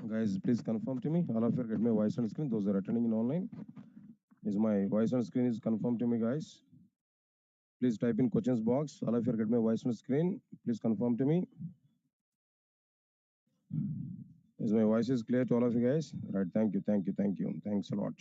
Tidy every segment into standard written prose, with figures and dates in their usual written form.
Guys, please confirm to me. All of you get my voice on screen. Those are attending in online. Is my voice on screen is confirmed to me, guys? Please type in questions box. All of you get my voice on screen. Please confirm to me. Is my voice is clear to all of you guys? Right. Thank you. Thank you. Thank you. Thanks a lot.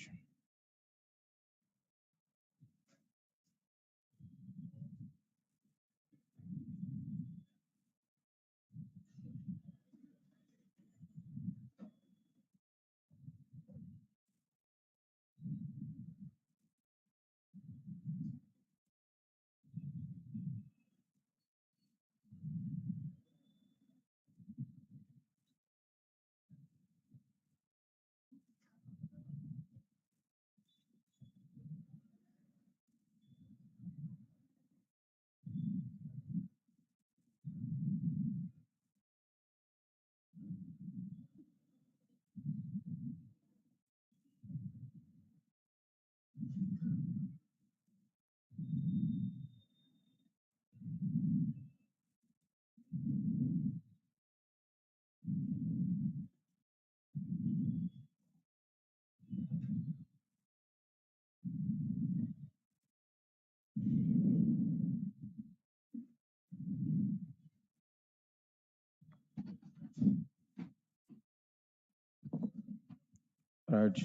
Right.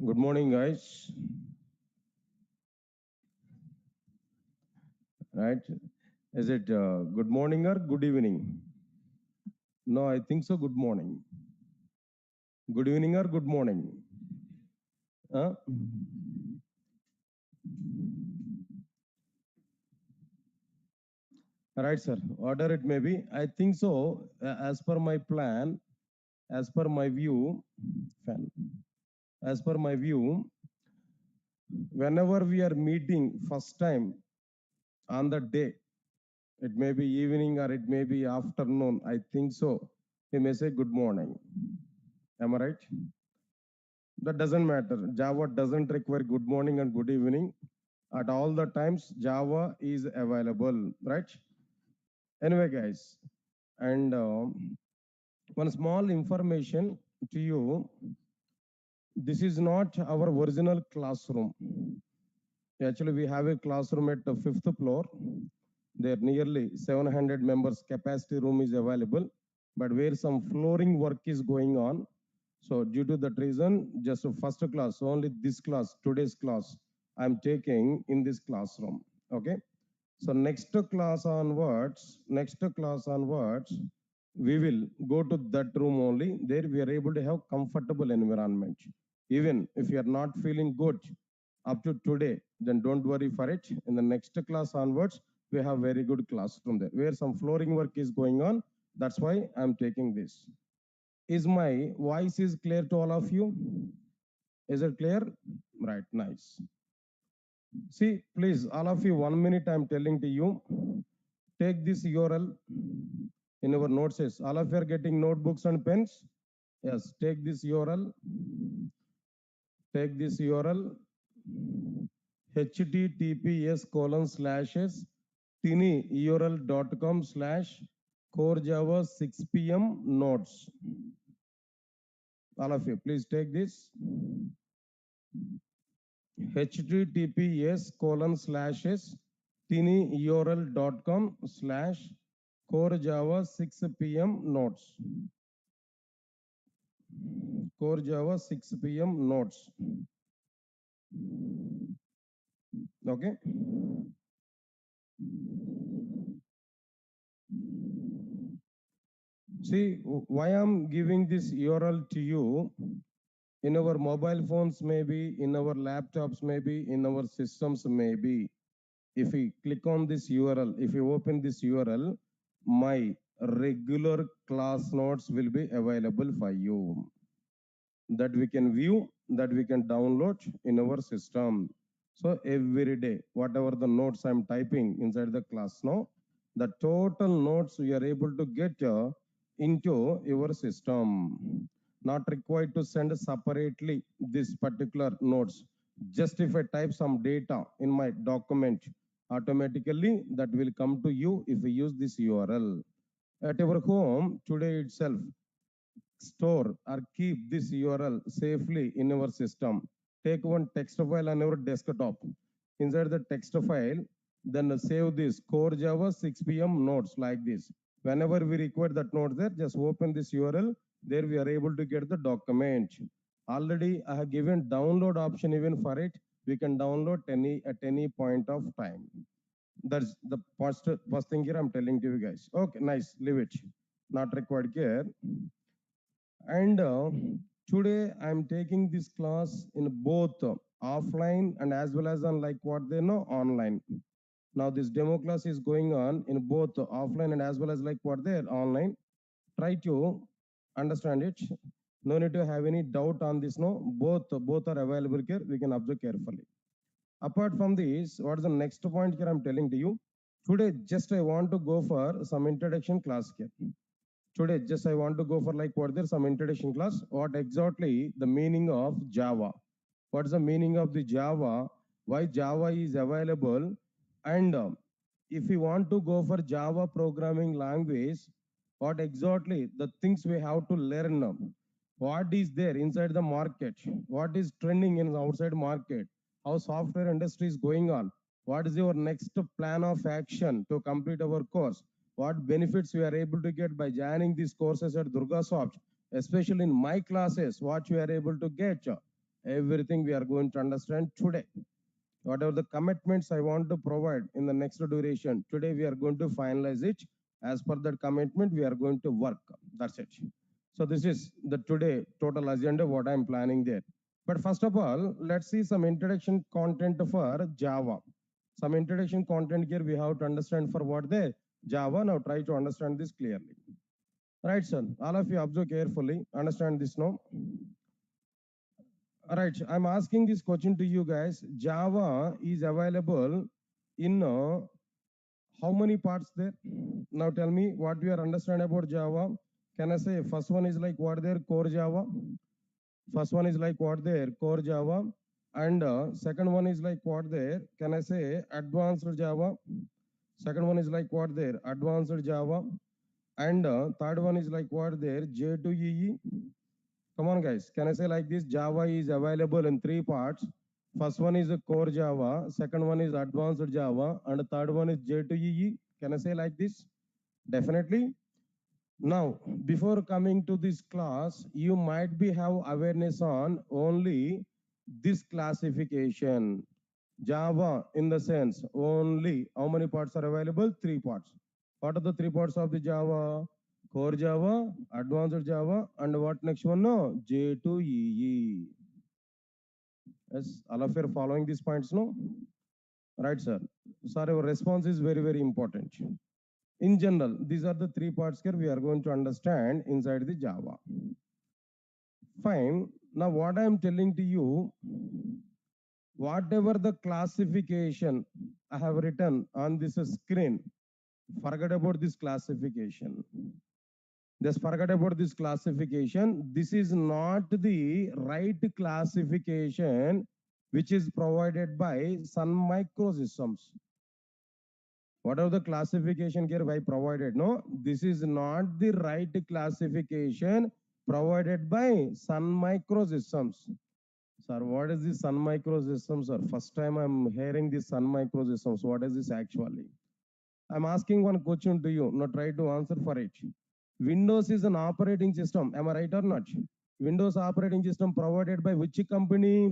Good morning, guys. Right. Is it good morning or good evening? No, I think so. Good morning. Good evening or good morning? Huh? Right, sir. Order it may be. I think so. As per my plan, as per my view, fan. As per my view, whenever we are meeting first time on the day, it may be evening or it may be afternoon. I think so. We may say good morning. Am I right? That doesn't matter. Java doesn't require good morning and good evening. At all the times, Java is available, right? Anyway, guys, and one small information to you. This is not our original classroom. Actually, we have a classroom at the fifth floor. There nearly 700 members capacity room is available, but where some flooring work is going on. So due to that reason, just first class, only this class, today's class, I'm taking in this classroom. Okay. So next class onwards, we will go to that room only. There we are able to have comfortable environment. Even if you are not feeling good up to today, then don't worry for it. In the next class onwards, we have very good classroom there where some flooring work is going on. That's why I'm taking this. Is my voice is clear to all of you? Is it clear? Right, nice. See, please, all of you, 1 minute I'm telling to you. Take this URL in our notes. All of you are getting notebooks and pens? Yes, take this URL. Take this URL. https:// tinyurl.com/core 6pm notes. All of you, please take this. https:// tinyurl.com/core 6pm notes. Core 6pm notes. Okay. See, why I'm giving this URL to you? In our mobile phones, maybe, in our laptops, maybe, in our systems, maybe. If we click on this URL, if you open this URL, my regular class notes will be available for you. That we can view, that we can download in our system. So every day, whatever the notes I'm typing inside the class now, the total notes we are able to get into your system. Not required to send separately this particular notes. Just if I type some data in my document, automatically that will come to you if we use this URL. At our home today itself, store or keep this URL safely in your system. Take one text file on your desktop. Inside the text file, then save this core Java 6 p.m. notes like this. Whenever we require that note there, just open this URL. There we are able to get the document. Already I have given download option even for it. We can download at any point of time. That's the first thing here I'm telling to you guys. Okay, nice. Leave it. Not required here. And today I'm taking this class in both offline and as well as on like what they know online. Now this demo class is going on in both offline and as well as like what they're online. Try to understand it. No need to have any doubt on this. No, both are available here. We can observe carefully. Apart from this, what is the next point here I'm telling to you? Today, just I want to go for some introduction class here. Today, just I want to go for like what there some introduction class. What exactly the meaning of Java? What is the meaning of the Java? Why Java is available? And if we want to go for Java programming language, what exactly the things we have to learn? What is there inside the market? What is trending in the outside market? How software industry is going on? What is your next plan of action to complete our course? What benefits we are able to get by joining these courses at Durga Soft, especially in my classes, what we are able to get. Everything we are going to understand today. Whatever the commitments I want to provide in the next duration, today we are going to finalize it. As per that commitment, we are going to work. That's it. So this is the today total agenda, what I'm planning there. But first of all, let's see some introduction content for Java. Some introduction content here we have to understand for what there Java. Now try to understand this clearly. Right, sir. All of you observe carefully. Understand this now. All right, I'm asking this question to you guys. Java is available in how many parts there? Now tell me what you are understand about Java. Can I say first one is like what there core Java? First one is like what there core Java, and second one is like what there? Can I say advanced Java? Second one is like what there advanced Java, and third one is like what there J2EE. Come on, guys. Can I say like this? Java is available in three parts. First one is a core Java, second one is advanced Java, and the third one is J2EE. Can I say like this? Definitely. Now, before coming to this class, you might be have awareness on only this classification. Java, in the sense, only how many parts are available? Three parts. What are the three parts of the Java? Core Java, advanced Java, and what next one? No, J2EE. Yes, all of you are following these points, no? Right, sir. Sir, your response is very, very important. In general, these are the three parts here we are going to understand inside the Java. Fine. Now, what I am telling to you, whatever the classification I have written on this screen, forget about this classification. Just forget about this classification. This is not the right classification which is provided by Sun Microsystems. Whatever the classification here I provided, no, this is not the right classification provided by Sun Microsystems. Sir, what is this Sun Microsystems, sir? First time I'm hearing this Sun Microsystems. What is this actually? I'm asking one question to you. Now try to answer for it. Windows is an operating system. Am I right or not? Windows operating system provided by which company?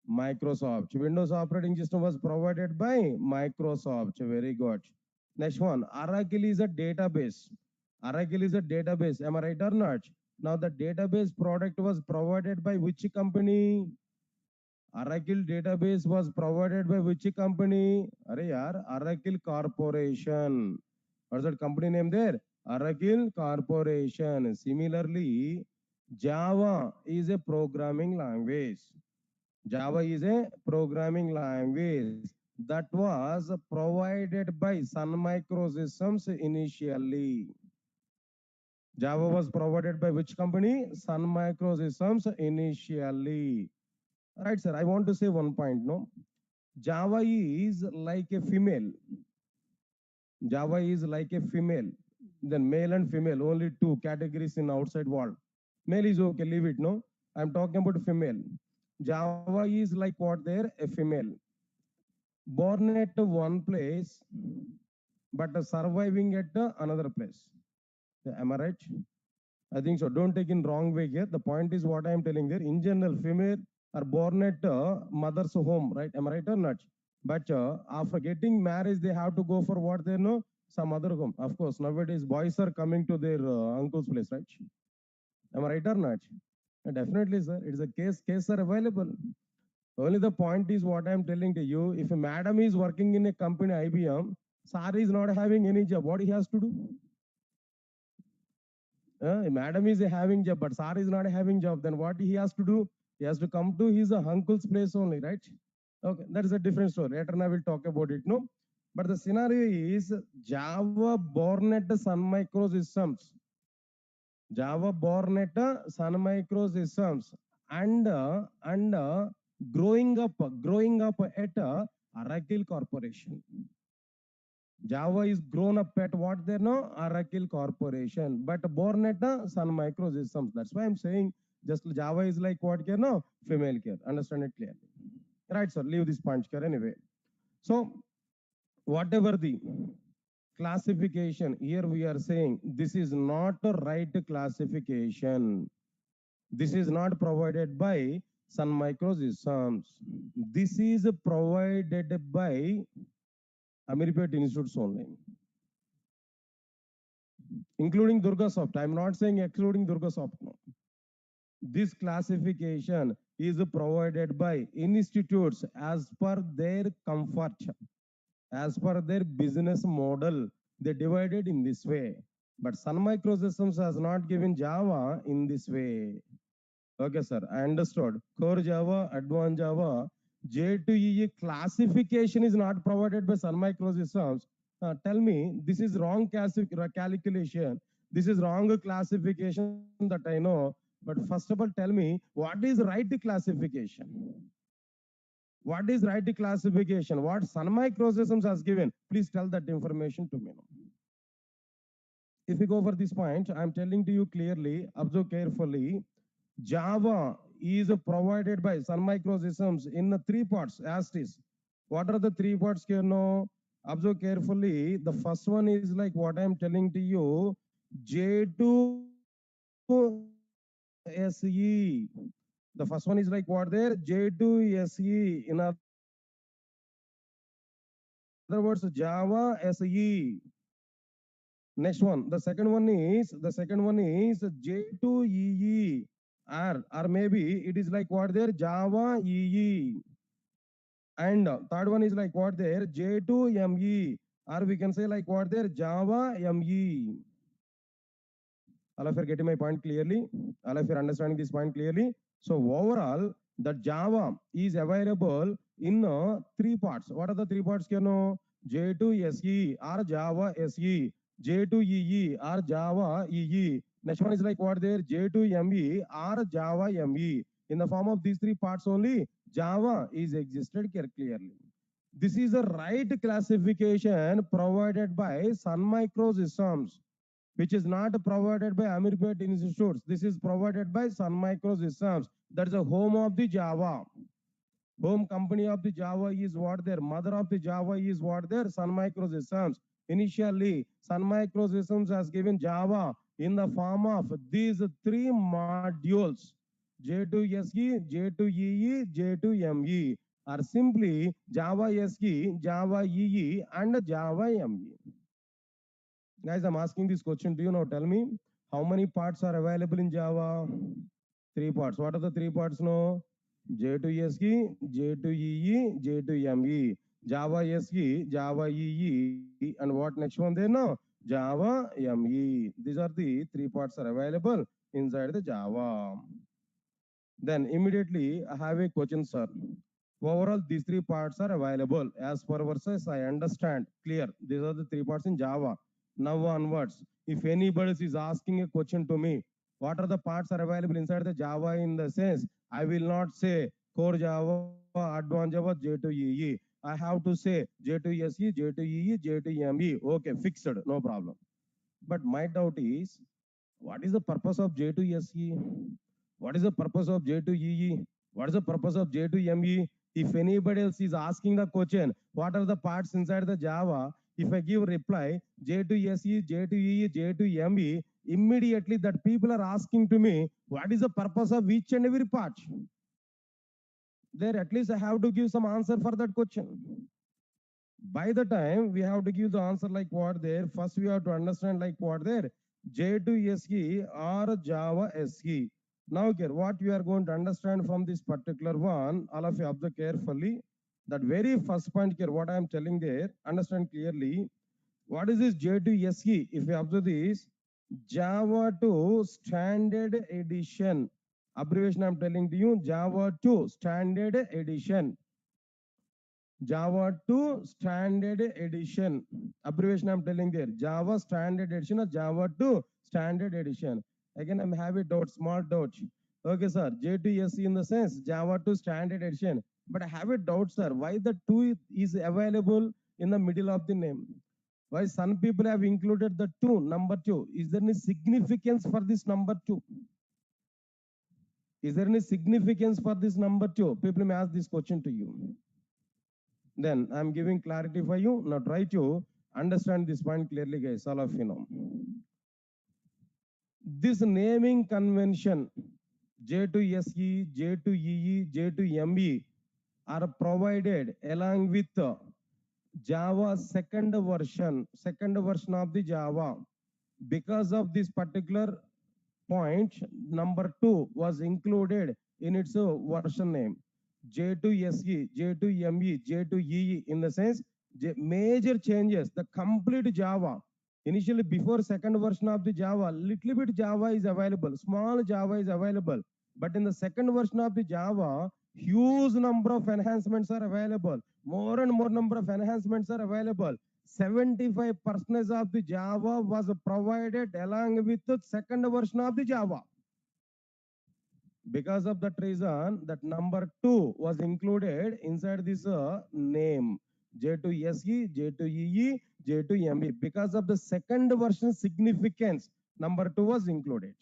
Microsoft. Windows operating system was provided by Microsoft. Very good. Next one, Oracle is a database. Oracle is a database. Am I right or not? Now the database product was provided by which company? Oracle database was provided by which company? Arey yaar, Oracle Corporation. What's that company name there? Oracle Corporation. Similarly, Java is a programming language. Java is a programming language that was provided by Sun Microsystems initially. Java was provided by which company? Sun Microsystems initially. Right, sir. I want to say one point. No, Java is like a female. Java is like a female. Then male and female, only two categories in outside world. Male is okay, leave it. No, I'm talking about female. Java is like what there, a female, born at one place, but surviving at another place. Am I right? I think so. Don't take in wrong way here. The point is what I am telling there. In general, female are born at mother's home, right? Am I right or not? But after getting married, they have to go for what they know, some other home. Of course, nowadays boys are coming to their uncle's place, right? Am I right or not? Definitely, sir. It's a case are available. Only the point is what I am telling to you. If a madam is working in a company IBM, sir is not having any job. What he has to do? Madam is having job, but sir is not having job. Then what he has to do? He has to come to his uncle's place only, right? Okay, that is a different story. Later I will talk about it. No, but the scenario is Java born at Sun Microsystems. Java born at Sun Microsystems and growing up at Oracle Corporation. Java is grown up at what they know, Oracle Corporation, but born at Sun Microsystems. That's why I'm saying just Java is like what care, no, female care. Understand it clearly. Right, sir. Leave this point care anyway. So whatever the classification here we are saying this is not a right classification. This is not provided by Sun Microsystems. This is provided by Ameripet Institutes only, including Durga Soft. I'm not saying excluding Durga Soft. No. This classification is provided by institutes as per their comfort, as per their business model. They divided in this way. But Sun Microsystems has not given Java in this way. Okay, sir. I understood. Core Java, Advanced Java, J2EE classification is not provided by Sun Microsystems. Tell me, this is wrong calculation. This is wrong classification that I know. But first of all, tell me, what is right classification? What is right classification? What Sun Microsystems has given? Please tell that information to me. If we go for this point, I'm telling to you clearly, observe carefully. Java is provided by Sun Microsystems in the three parts as it is. What are the three parts here now? Observe carefully. The first one is like what I'm telling to you, J2SE. The first one is like what there? J2SE. In other words, Java SE. Next one, the second one is J2EE, or maybe it is like what there, Java EE. And third one is like what there, J2ME, or we can say like what there, Java ME. All of you are getting my point clearly? All of you are understanding this point clearly? So overall, the Java is available in three parts. What are the three parts? J2SE or Java SE, J2EE or Java EE. Next one is like what there, J2ME or Java ME. In the form of these three parts only, Java is existed here clearly. This is the right classification provided by Sun Microsystems, which is not provided by Amirpet Institutes. This is provided by Sun Microsystems. That is the home of the Java. Home company of the Java is what their mother of the Java is what their Sun Microsystems. Initially, Sun Microsystems has given Java in the form of these three modules, J2SE, J2EE, J2ME, are simply Java SE, Java EE, and Java ME. Guys, I'm asking this question. Do you know? Tell me how many parts are available in Java? Three parts. What are the three parts? No, J2SE, J2EE, J2ME. Java SE, Java EE, and what next one there? No, Java ME. These are the three parts are available inside the Java. Then immediately I have a question, sir. Overall, these three parts are available as per verses. I understand. Clear. These are the three parts in Java. Now onwards, if anybody is asking a question to me, what are the parts are available inside the Java in the sense, I will not say core Java, advanced Java, J2EE. I have to say J2SE, J2EE, J2ME. Okay, fixed. No problem. But my doubt is, What is the purpose of J to SE? What is the purpose of J to EE? What is the purpose of J to ME? If anybody else is asking the question, what are the parts inside the Java? If I give reply J to SE, J to EE, J to ME, immediately that people are asking to me, what is the purpose of each and every part? There at least I have to give some answer for that question. By the time we have to give the answer like what there, first we have to understand like what there, J to SE or Java SE. Now here, what we are going to understand from this particular one, all of you observe carefully. That very first point here, what I am telling there, understand clearly. What is this J to SE? If you observe this, Java 2 Standard Edition. Abbreviation I am telling to you, Java 2 Standard Edition. Java 2 Standard Edition. Abbreviation I'm telling there. Java Standard Edition or Java 2 Standard Edition. Again, I'm having doubt, small doubt. Okay, sir. J2SE in the sense Java 2 Standard Edition. But I have a doubt, sir. Why the 2 is available in the middle of the name? Why some people have included the 2, number 2? Is there any significance for this number 2? Is there any significance for this number 2? People may ask this question to you. Then I'm giving clarity for you. Now try to understand this point clearly, guys. All of you know. This naming convention, J to SE, J to EE, J to ME, are provided along with Java second version of the Java. Because of this particular point, number 2 was included in its version name. J to SE, J to ME, J to EE, in the sense major changes, the complete Java. Initially, before second version of the Java, little bit Java is available, small Java is available. But in the second version of the Java, huge number of enhancements are available. More and more number of enhancements are available. 75% of the Java was provided along with the second version of the Java. Because of that reason, that number 2 was included inside this name. J to SE, J to EE, J to ME. Because of the second version significance, number 2 was included.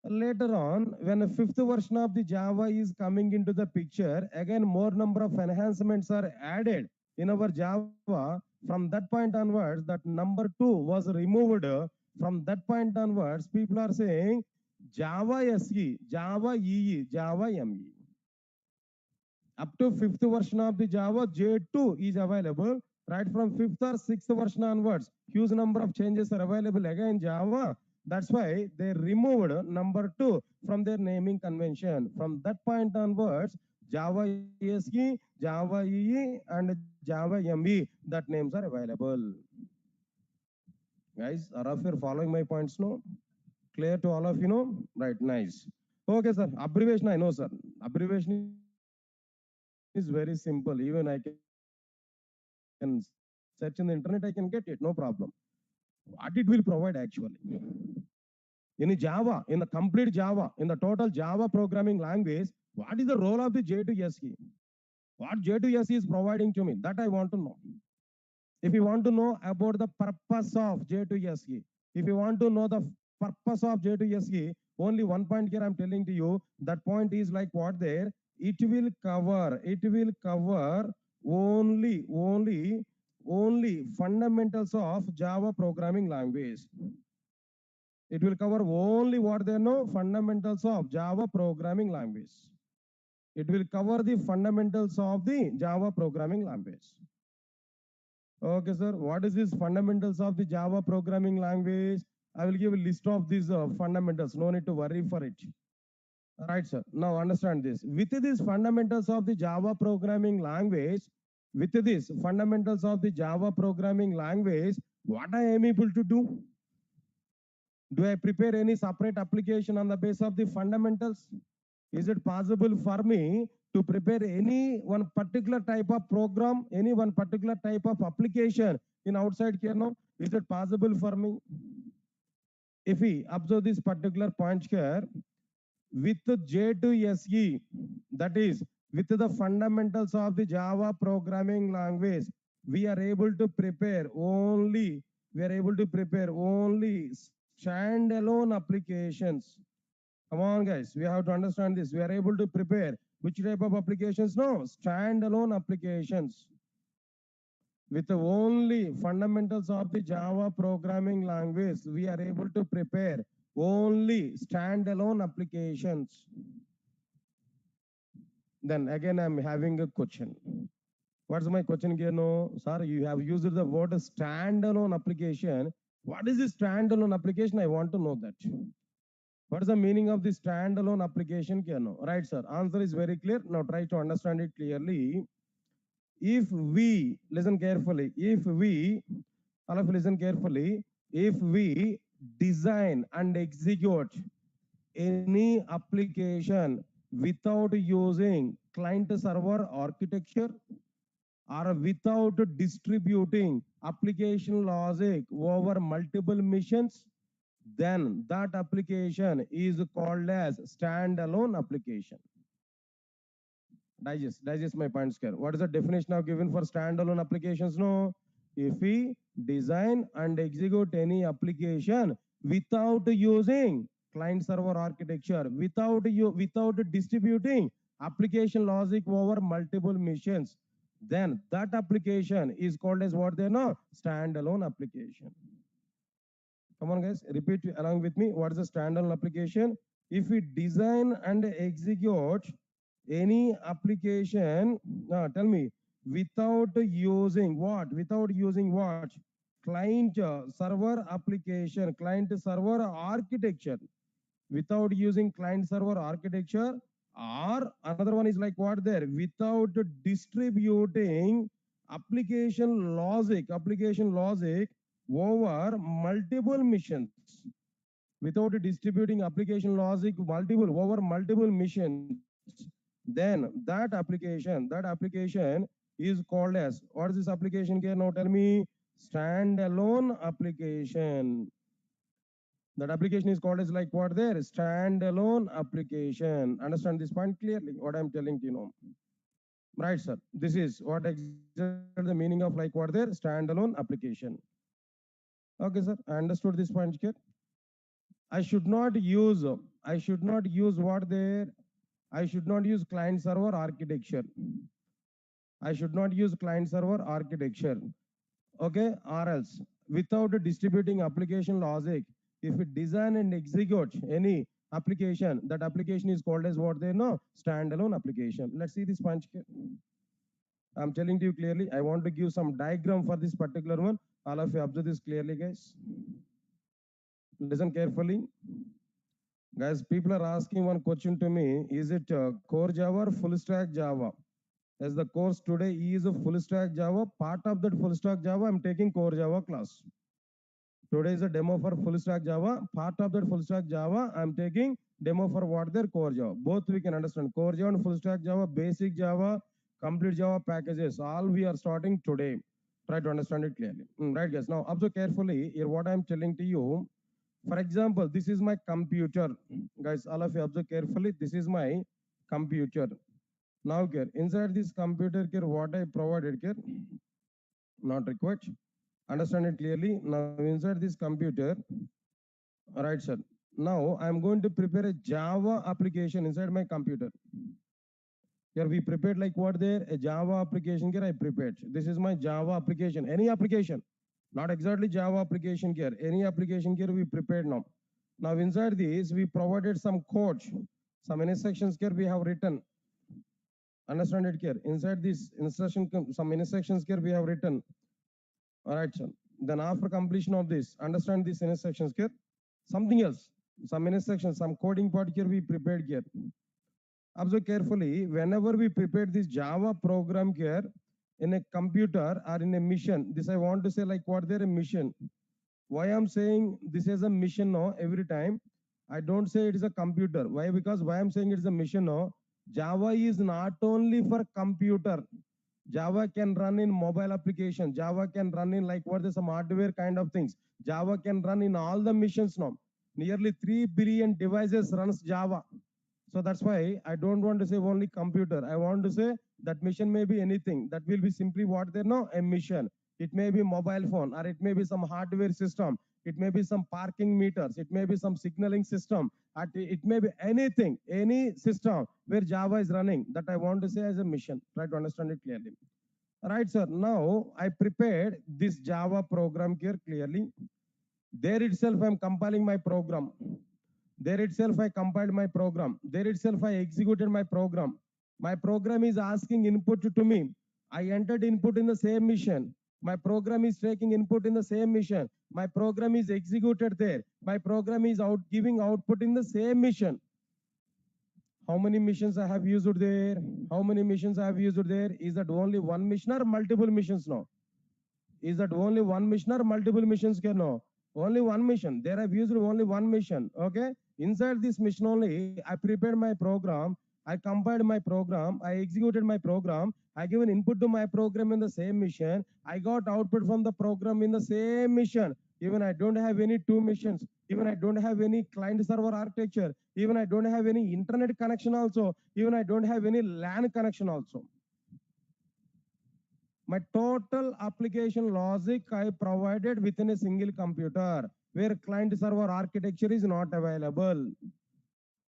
Later on, when a fifth version of the Java is coming into the picture, again more number of enhancements are added in our Java. From that point onwards, that number 2 was removed. From that point onwards, people are saying Java SE, Java EE, Java ME. Up to fifth version of the Java, J2 is available. Right from fifth or sixth version onwards, huge number of changes are available again in Java. That's why they removed number 2 from their naming convention. From that point onwards, Java SE, Java EE, and Java ME, that names are available. Guys, are all of you following my points now? Clear to all of you know? Right, nice. Okay, sir. Abbreviation, I know, sir. Abbreviation is very simple. Even I can search in the internet, I can get it, no problem. What it will provide actually. In Java, in the complete Java, in the total Java programming language, what is the role of the J to SE? What J to SE is providing to me? That I want to know. If you want to know about the purpose of J to SE, if you want to know the purpose of J to SE, only one point here I'm telling to you. That point is like what there? It will cover only fundamentals of Java programming language. It will cover only what they know, fundamentals of Java programming language. It will cover the fundamentals of the Java programming language. Okay, sir. What is this fundamentals of the Java programming language? I will give a list of these fundamentals. No need to worry for it. Right, sir. Now understand this. With these fundamentals of the Java programming language, what I am able to do? Do I prepare any separate application on the basis of the fundamentals? Is it possible for me to prepare any one particular type of program, any one particular type of application in outside kernel? Is it possible for me? If we observe this particular point here, with J to SE, that is, with the fundamentals of the Java programming language, we are able to prepare only standalone applications. Come on, guys. We have to understand this. We are able to prepare which type of applications? No, standalone applications with only fundamentals of the Java programming language. We are able to prepare only standalone applications. Then again, I'm having a question. What's my question here? No, sir, you have used the word standalone application. What is this standalone application? I want to know that. What is the meaning of this standalone application? No? Right, sir. Answer is very clear. Now try to understand it clearly. If we listen carefully, all of you listen carefully, if we design and execute any application without using client server architecture or without distributing application logic over multiple missions, then that application is called as standalone application. Digest my points here. What is the definition of given for standalone applications? No, if we design and execute any application without using client server architecture, without distributing application logic over multiple missions, then that application is called as what they know, standalone application. Come on, guys, repeat along with me. What is a standalone application? If we design and execute any application, tell me, without using what? Without using what? Client server application, client server architecture. Without using client server architecture, or another one is like what there? Without distributing application logic over multiple missions, without distributing application logic over multiple missions, then that application is called as, what is this application here? Now tell me. Standalone application. That application is called as like what there? Standalone application. Understand this point clearly, what I'm telling you now. Right, sir. This is what exactly the meaning of like what there? Standalone application. Okay, sir. I understood this point here. I should not use what there? I should not use client server architecture. I should not use client server architecture. Okay, or else without distributing application logic, if we design and execute any application, that application is called as what they know? Standalone application. Let's see this punch here. I'm telling to you clearly. I want to give some diagram for this particular one. All of you observe this clearly, guys. Listen carefully. Guys, people are asking one question to me. Is it core Java or full stack Java? As the course today is a full stack Java. Part of that full stack Java, I'm taking core Java class. Today is a demo for full stack Java. Part of that full stack Java, I'm taking demo for what their core Java. Both we can understand. Core Java and full stack Java, basic Java, complete Java packages. All we are starting today. Try to understand it clearly. Right, guys. Now observe carefully here what I'm telling to you. For example, this is my computer. Guys, all of you observe carefully. This is my computer. Now here, inside this computer here, what I provided here, not required. Understand it clearly. Now inside this computer, right, sir. Now I'm going to prepare a Java application inside my computer. Here we prepared like what there? A Java application here I prepared. This is my Java application. Any application, not exactly Java application here. Any application here we prepared now. Now inside this we provided some code, some instructions here we have written. Understand it here. Inside this instruction, some instructions here we have written. All right, sir. Then after completion of this, understand these instructions here. Something else, some instructions, some coding part here we prepared here. Observe carefully. Whenever we prepare this Java program here in a computer or in a mission, this I want to say like what there a mission. Why I'm saying this is a mission now every time. I don't say it is a computer. Why? Because why I'm saying it is a mission now. Java is not only for computer. Java can run in mobile application. Java can run in like what is some hardware kind of things. Java can run in all the missions now. Nearly 3 billion devices runs Java. So that's why I don't want to say only computer. I want to say that mission may be anything. That will be simply what they know, a mission. It may be mobile phone or it may be some hardware system. it may be some parking meters, it may be some signaling system, it may be anything, any system where Java is running, that I want to say as a mission. Try to understand it clearly. Right, sir. Now I prepared this Java program here clearly. There itself, I'm compiling my program. There itself, I compiled my program. There itself, I executed my program. My program is asking input to me. I entered input in the same mission. My program is taking input in the same mission. My program is executed there. My program is giving output in the same mission. How many missions I have used there? How many missions I have used there? Is that only one mission or multiple missions now? Is that only one mission or multiple missions? No, only one mission. There I've used only one mission. Okay. Inside this mission only, I prepared my program. I compiled my program. I executed my program. I given input to my program in the same mission. I got output from the program in the same mission. Even I don't have any two missions. Even I don't have any client server architecture. Even I don't have any internet connection also. Even I don't have any LAN connection also. My total application logic I provided within a single computer where client server architecture is not available.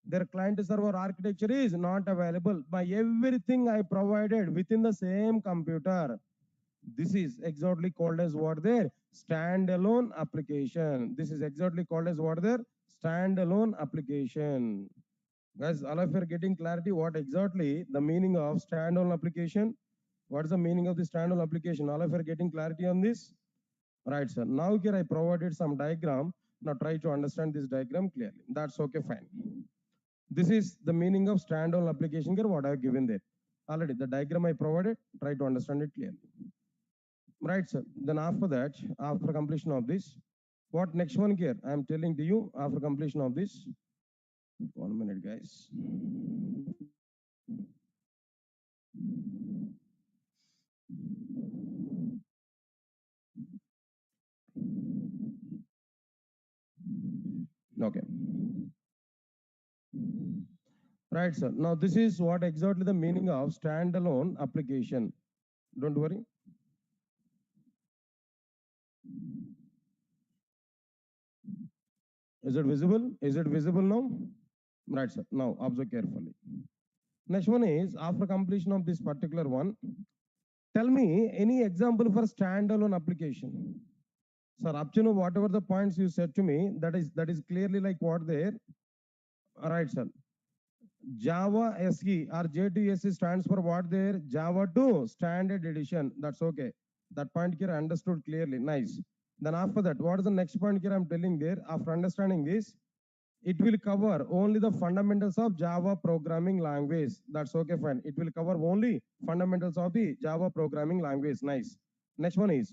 Their client server architecture is not available. By everything I provided within the same computer. This is exactly called as what there? Standalone application. This is exactly called as what there? Standalone application. Guys, all of you are getting clarity what exactly the meaning of standalone application? What is the meaning of the standalone application? All of you are getting clarity on this? Right, sir. Now here I provided some diagram. Now try to understand this diagram clearly. That's okay, fine. This is the meaning of standalone application here, what I have given there. Already the diagram I provided, try to understand it clearly. Right, sir. Then after that, after completion of this, what next one here? I am telling to you after completion of this. 1 minute, guys. Okay. Right, sir. Now this is what exactly the meaning of standalone application. Don't worry. Is it visible? Is it visible now? Right, sir. Now observe carefully. Next one is after completion of this particular one, tell me any example for standalone application. Sir, up to now, whatever the points you said to me, that is clearly like what there. Right, sir. Java SE or J2SE stands for what there? Java 2 Standard Edition. That's okay. That point here I understood clearly. Nice. Then after that, what is the next point here I'm telling there? After understanding this, it will cover only the fundamentals of Java programming language. That's okay, fine. It will cover only fundamentals of the Java programming language. Nice. Next one is,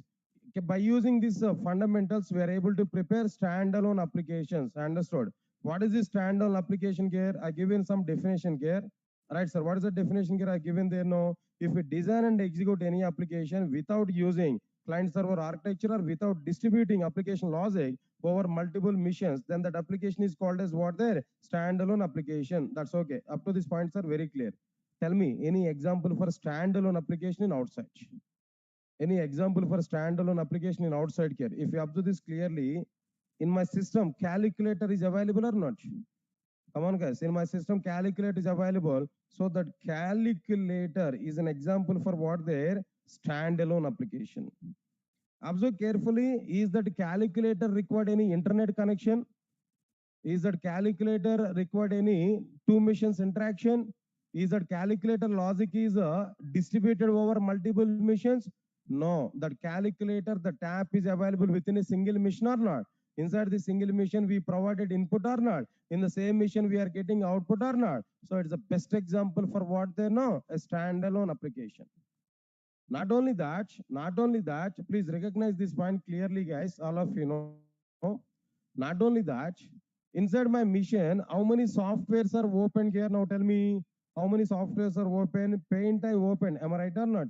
okay, by using these fundamentals, we are able to prepare standalone applications. Understood? What is this standalone application here? I given some definition here. Right, sir. What is the definition here I given there? No. If we design and execute any application without using client server architecture or without distributing application logic over multiple missions, then that application is called as what there? Standalone application. That's okay. Up to this points are very clear. Tell me any example for standalone application in outside. Any example for standalone application in outside here? If you observe this clearly, in my system, calculator is available or not? Come on, guys. In my system, calculator is available. So that calculator is an example for what there? Standalone application. Observe carefully. Is that calculator required any internet connection? Is that calculator required any two missions interaction? Is that calculator logic is distributed over multiple missions? No, that calculator, the tab is available within a single mission or not? Inside the single mission, we provided input or not? In the same mission, we are getting output or not? So it's the best example for what they know, a standalone application. Not only that, please recognize this point clearly, guys, all of you know. Not only that, inside my mission, how many softwares are open here? Now tell me, how many softwares are open? Paint I open. Am I right or not?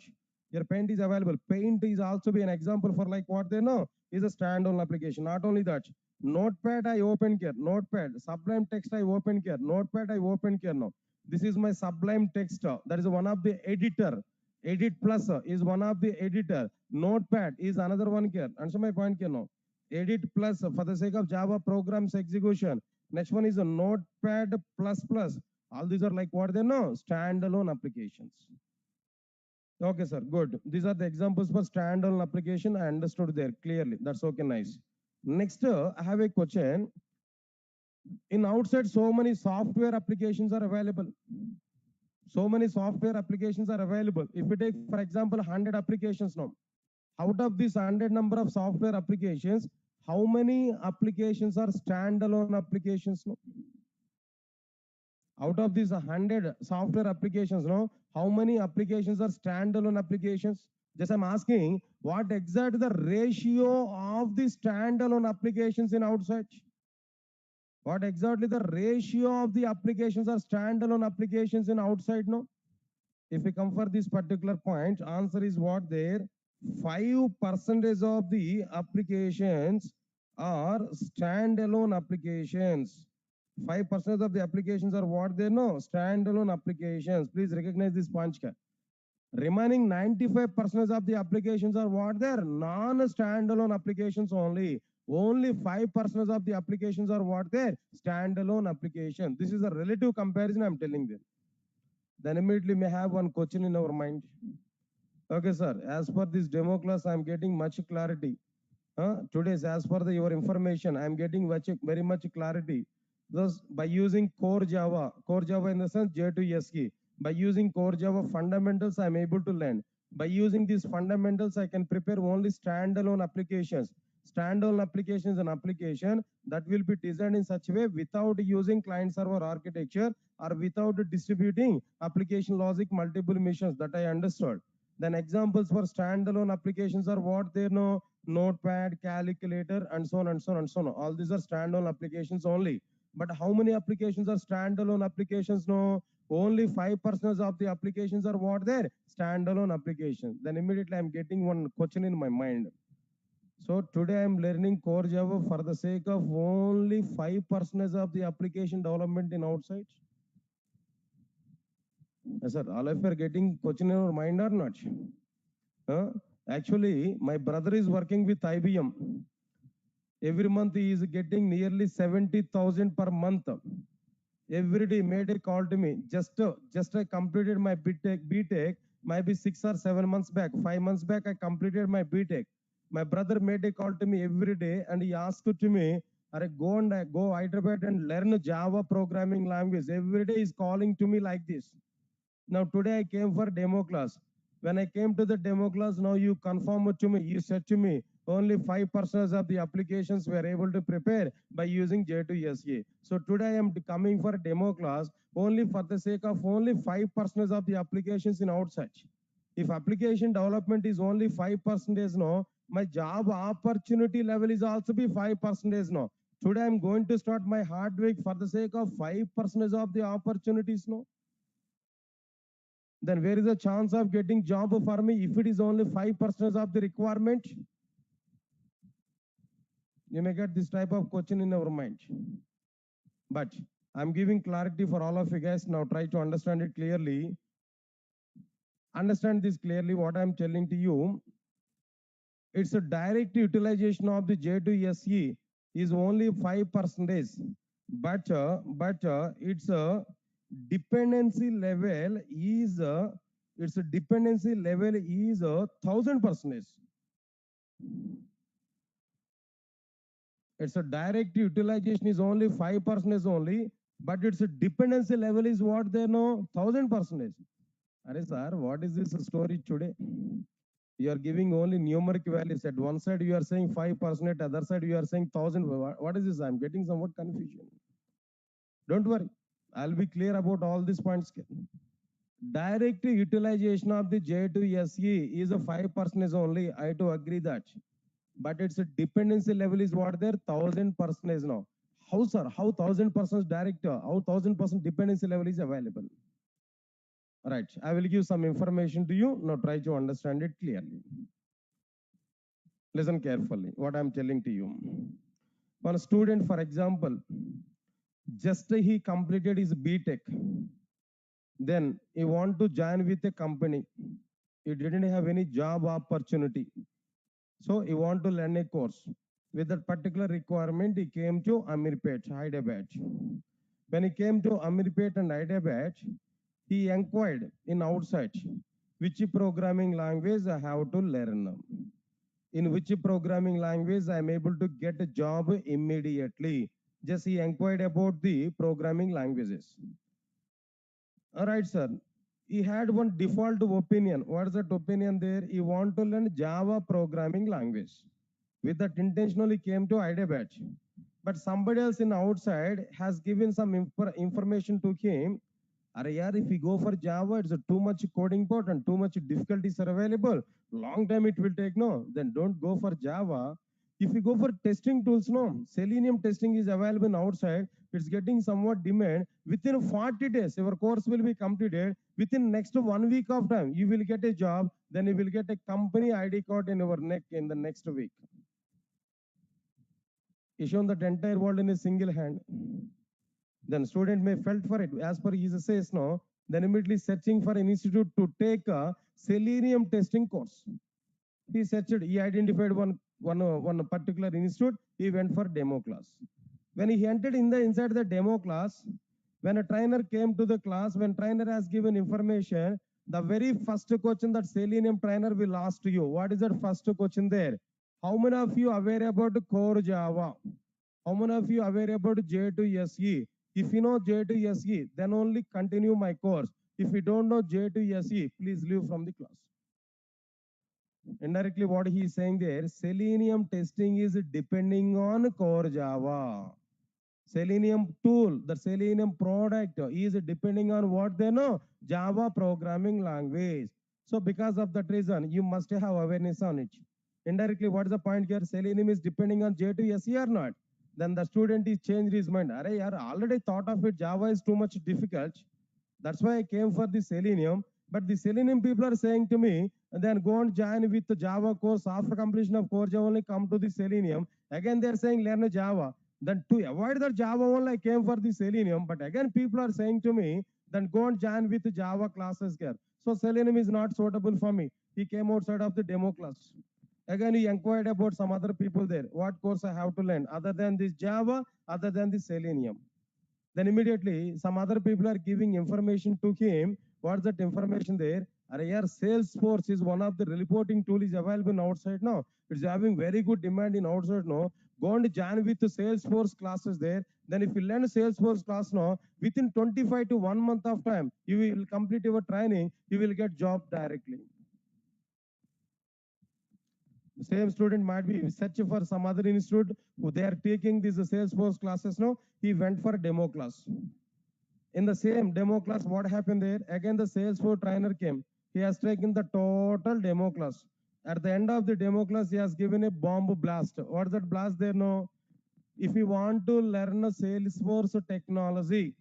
Your paint is available. Paint is also be an example for like what they know is a standalone application. Not only that, Notepad I open here. Notepad, Sublime Text I open here. Notepad I open here now. This is my Sublime Text. That is one of the editor. Edit Plus is one of the editor. Notepad is another one here. Answer my point here now. edit plus for the sake of Java programs execution. Next one is a notepad plus plus. All these are like what they know, standalone applications. Okay, sir, good. These are the examples for standalone application. I understood there clearly. That's okay, nice. Next, I have a question. In outside, so many software applications are available. So many software applications are available. If we take, for example, 100 applications now, out of this 100 number of software applications, how many applications are standalone applications now? Out of these 100 software applications now, how many applications are standalone applications? Just I'm asking, what exactly the ratio of the standalone applications in outside? What exactly the ratio of the applications are standalone applications in outside now? If we come for this particular point, answer is what there? 5% of the applications are standalone applications. 5% of the applications are what they know? Standalone applications. Please recognize this point. Remaining 95% of the applications are what they're non-standalone applications only. Only 5% of the applications are what they're standalone application. This is a relative comparison I'm telling them. Then immediately may have one question in our mind. Okay, sir. As per this demo class, I'm getting much clarity. Today's, as per your information, I'm getting very much clarity. Thus, by using core Java in the sense J2SE, by using core Java fundamentals, I'm able to learn. By using these fundamentals, I can prepare only standalone applications. Standalone application is an application that will be designed in such a way without using client server architecture or without distributing application logic multiple missions that I understood. Then examples for standalone applications are what they know, notepad, calculator, and so on and so on and so on. All these are standalone applications only. But how many applications are standalone applications? No, only 5% of the applications are what there? Standalone applications. Then immediately I'm getting one question in my mind. So today I'm learning core Java for the sake of only 5% of the application development in outside. Yes, sir, all of you are getting question in your mind or not? Actually, my brother is working with IBM. Every month he is getting nearly 70,000 per month. Every day made a call to me. Just I completed my BTech, maybe 6 or 7 months back, 5 months back, I completed my BTech. My brother made a call to me every day and he asked to me, go Hyderabad and learn Java programming language. Every day he's calling to me like this. Now today I came for demo class. When I came to the demo class, now you confirmed to me, you said to me, only 5% of the applications were able to prepare by using J2SE. So today I am coming for a demo class only for the sake of only 5% of the applications in outside. If application development is only 5% now, my job opportunity level is also be 5% now. Today I'm going to start my hard work for the sake of 5% of the opportunities now. Then where is the chance of getting job for me if it is only 5% of the requirement? You may get this type of question in our mind. But I'm giving clarity for all of you guys. Now try to understand it clearly. Understand this clearly what I'm telling to you. It's a direct utilization of the J2SE is only 5%. But it's a dependency level is its dependency level is 1,000%. It's a direct utilization is only 5% only, but its dependency level is what they know 1,000%. Are sir, what is this story today? You are giving only numeric values. At one side you are saying 5%, other side you are saying 1,000. What is this? I'm getting somewhat confusion. Don't worry, I'll be clear about all these points. Direct utilization of the J2SE is a 5% only. I do agree that. But its dependency level is what there 1,000% now. How, sir? How 1,000% direct? How 1,000% dependency level is available? Right. I will give some information to you. Now try to understand it clearly. Listen carefully. What I'm telling to you. One student, for example, just he completed his BTech. Then he want to join with a company. He didn't have any job opportunity. So he want to learn a course. With that particular requirement, he came to Amirpet, Hyderabad. When he came to Amirpet and Hyderabad, he inquired in outside which programming language I have to learn. In which programming language I am able to get a job immediately. Just he inquired about the programming languages. All right, sir. He had one default opinion. What is that opinion there? He want to learn Java programming language. With that intentionally came to Hyderabad. But somebody else in outside has given some information to him. Are yaar, if we go for Java, it's too much coding part and too much difficulties are available. Long time it will take. No, then don't go for Java. If you go for testing tools, no, Selenium testing is available outside. It's getting somewhat demand. Within 40 days, your course will be completed. Within next 1 week of time, you will get a job. Then you will get a company ID card in your neck in the next week. Issuing that entire world in a single hand. Then student may felt for it. As per his says, no, then immediately searching for an institute to take a Selenium testing course. He searched, he identified one particular institute, he went for demo class. When he entered inside the demo class, when a trainer came to the class, when trainer has given information, the very first question that Selenium trainer will ask to you, what is that first question there? How many of you aware about core Java? How many of you aware about J2SE? If you know J2SE, then only continue my course. If you don't know J2SE, please leave from the class. Indirectly, what he is saying there, Selenium testing is depending on core Java. Selenium tool, the Selenium product is depending on what they know, Java programming language. So because of that reason, you must have awareness on it. Indirectly, what is the point here? Selenium is depending on J2SE or not? Then the student is changed his mind. Array, I already thought of it. Java is too much difficult. That's why I came for the Selenium. But the Selenium people are saying to me, then go and join with the Java course. After completion of core Java, only come to the Selenium. Again, they're saying learn Java. Then to avoid the Java only, I came for the Selenium. But again, people are saying to me, then go and join with the Java classes here. So Selenium is not suitable for me. He came outside of the demo class. Again, he inquired about some other people there. What course I have to learn other than this Java, other than the Selenium. Then immediately some other people are giving information to him. What's that information there? Here, Salesforce is one of the reporting tool is available in outside now. It's having very good demand in outside now. Go and join with the Salesforce classes there. Then if you learn Salesforce class now, within 25 to 1 month of time, you will complete your training, you will get job directly. The same student might be searching for some other institute who they are taking these Salesforce classes now. He went for a demo class. In the same demo class, what happened there? Again, the Salesforce trainer came. He has taken the total demo class. At the end of the demo class, he has given a bomb blast. What's that blast there? No. If you want to learn a Salesforce technology,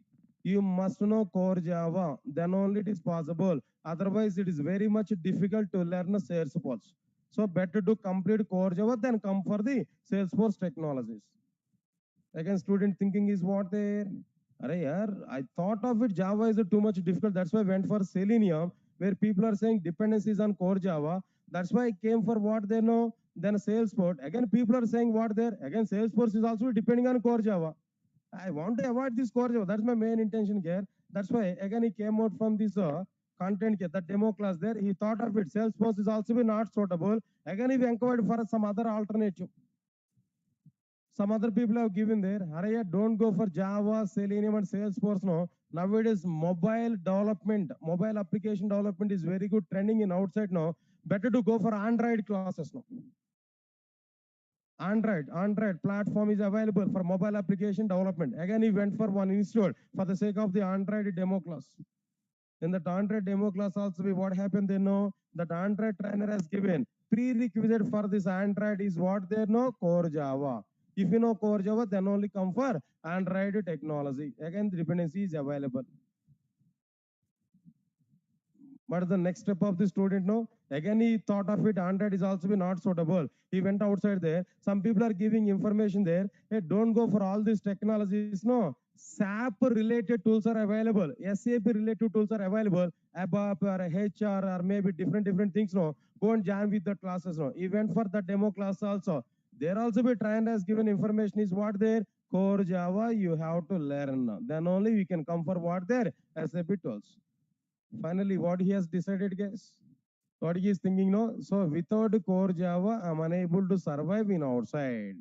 you must know core Java. Then only it is possible. Otherwise, it is very much difficult to learn Salesforce. So better to complete core Java than come for the Salesforce technologies. Again, student thinking is what there? Array, yaar, I thought of it, Java is too much difficult. That's why I went for Selenium, where people are saying dependencies on core Java. That's why I came for what they know, then Salesforce. Again, people are saying what there. Again, Salesforce is also depending on core Java. I want to avoid this core Java. That's my main intention here. That's why, again, he came out from this content here, the demo class there. He thought of it. Salesforce is also not suitable. Again, he inquired for some other alternative. Some other people have given there. Araya, don't go for Java, Selenium, and Salesforce. No. Nowadays, mobile development, mobile application development is very good trending in outside now. Better to go for Android classes now. Android platform is available for mobile application development. Again, he went for one institute for the sake of the Android demo class. In the Android demo class also, what happened they know that Android trainer has given prerequisite for this Android is what they know, core Java. If you know core Java, then only come for Android technology. Again, the dependency is available. What is the next step of the student? No, again he thought of it. Android is also not suitable. He went outside there. Some people are giving information there. Hey, don't go for all these technologies. No, SAP related tools are available. SAP related tools are available. ABAP or HR or maybe different things. No, go and join with the classes. No, he went for the demo class also. There also be trained as given information is what there core Java you have to learn. Then only we can come for what there SAP tools. Finally, what he has decided, guys? What he is thinking, no? So without core Java, I'm unable to survive in outside.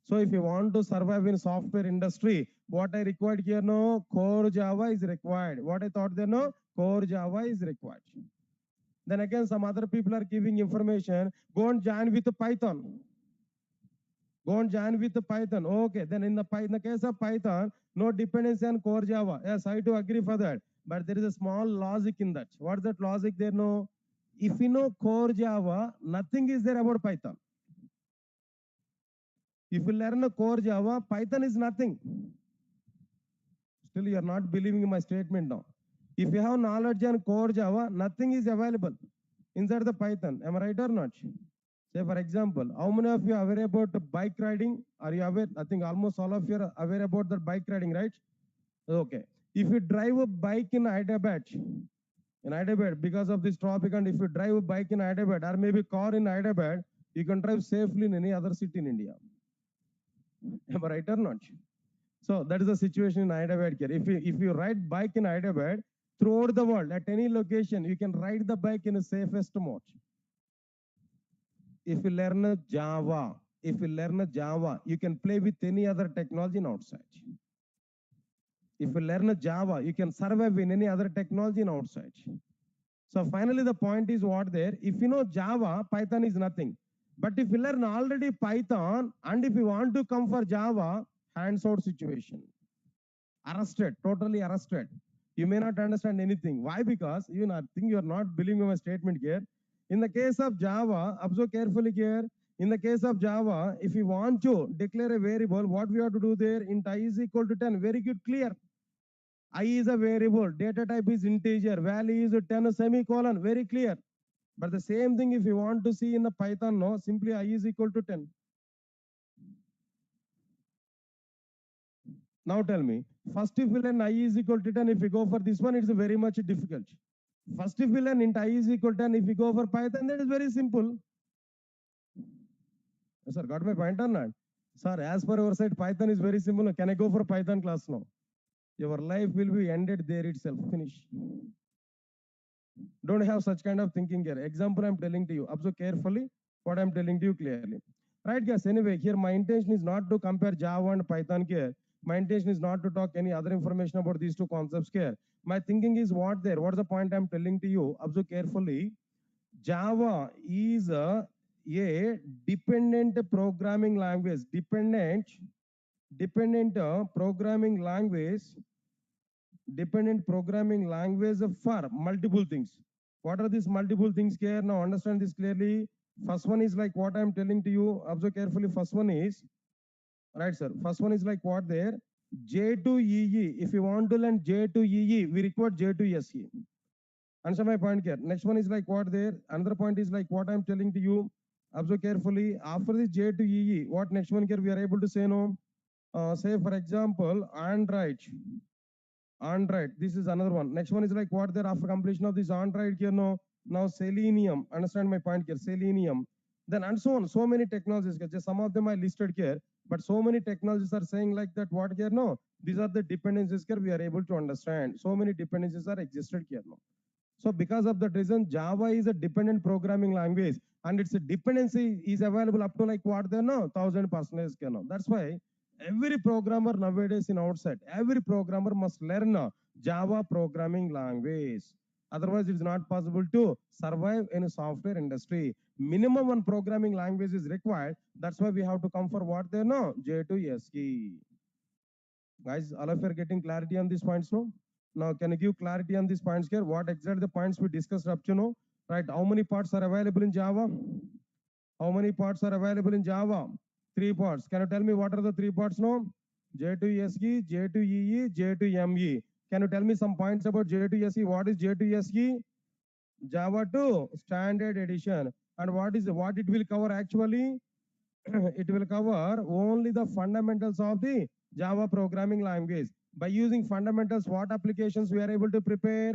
So if you want to survive in software industry, what I required here, no, core Java is required. What I thought there, no, core Java is required. Then again, some other people are giving information. Go and join with Python. Go and join with Python. Okay, then in the case of Python, no dependency on core Java. Yes, I do agree for that. But there is a small logic in that. What's that logic there? No, if you know core Java, nothing is there about Python. If you learn a core Java, Python is nothing. Still, you are not believing my statement now. If you have knowledge on core Java, nothing is available inside the Python. Am I right or not? Say, for example, how many of you are aware about bike riding? Are you aware? I think almost all of you are aware about the bike riding, right? Okay. If you drive a bike in Hyderabad, because of this topic, and if you drive a bike in Hyderabad or maybe car in Hyderabad, you can drive safely in any other city in India. Am I right or not? So that is the situation in Hyderabad here. If you ride bike in Hyderabad, throughout the world, at any location, you can ride the bike in the safest mode. If you learn Java, you can play with any other technology outside. If you learn Java, you can survive in any other technology outside. So finally, the point is what there? If you know Java, Python is nothing. But if you learn already Python, and if you want to come for Java, hands-out situation. Arrested, totally arrested. You may not understand anything. Why? Because you think you are not believing my statement here. In the case of Java, observe carefully here. In the case of Java, if you want to declare a variable, what we have to do there? Int I is equal to 10. Very good, clear. I is a variable, data type is integer, value is 10 semicolon, very clear. But the same thing if you want to see in the Python, no, simply I is equal to 10. Now tell me, first if you learn I is equal to 10, if you go for this one, it's very much difficult. First if you learn int I is equal to 10, if you go for Python, that is very simple. Sir, got my point or not? Sir, as per our side, Python is very simple. Can I go for Python class now? Your life will be ended there itself. Finish. Don't have such kind of thinking here. Example I'm telling to you. Observe carefully what I'm telling to you clearly. Right, guys? Anyway, here my intention is not to compare Java and Python here. My intention is not to talk any other information about these two concepts here. My thinking is what there. What's the point I'm telling to you? Observe carefully. Java is a dependent programming language. Dependent programming language for multiple things. What are these multiple things here? Now understand this clearly. First one is like what I'm telling to you. Observe carefully. First one is, right, sir. First one is like what there? J2EE. If you want to learn J2EE, we require J2SE. Answer my point here. Next one is like what there? Another point is like what I'm telling to you. Observe carefully. After this J2EE, what next one here we are able to say no? Say for example, Android. This is another one. Next one is like what there after completion of this Android here no. Now Selenium. Understand my point here. Selenium. Then and so on. So many technologies. Just some of them I listed here. But so many technologies are saying like that what here no. These are the dependencies here we are able to understand. So many dependencies are existed here no. So because of that reason, Java is a dependent programming language, and its dependency is available up to like what they know, 1000%. That's why every programmer nowadays in outside, every programmer must learn a Java programming language. Otherwise, it is not possible to survive in a software industry. Minimum one programming language is required. That's why we have to come for what they know, J2SE. Guys, all of you are getting clarity on these points now? Now, can you give clarity on these points here? What exactly the points we discussed up to now? Right, how many parts are available in Java? How many parts are available in Java? 3 parts. Can you tell me what are the 3 parts now? J2SE, J2EE, J2ME. Can you tell me some points about J2SE? What is J2SE? Java 2 standard edition. And what it will cover actually? It will cover only the fundamentals of the Java programming language. By using fundamentals, what applications we are able to prepare?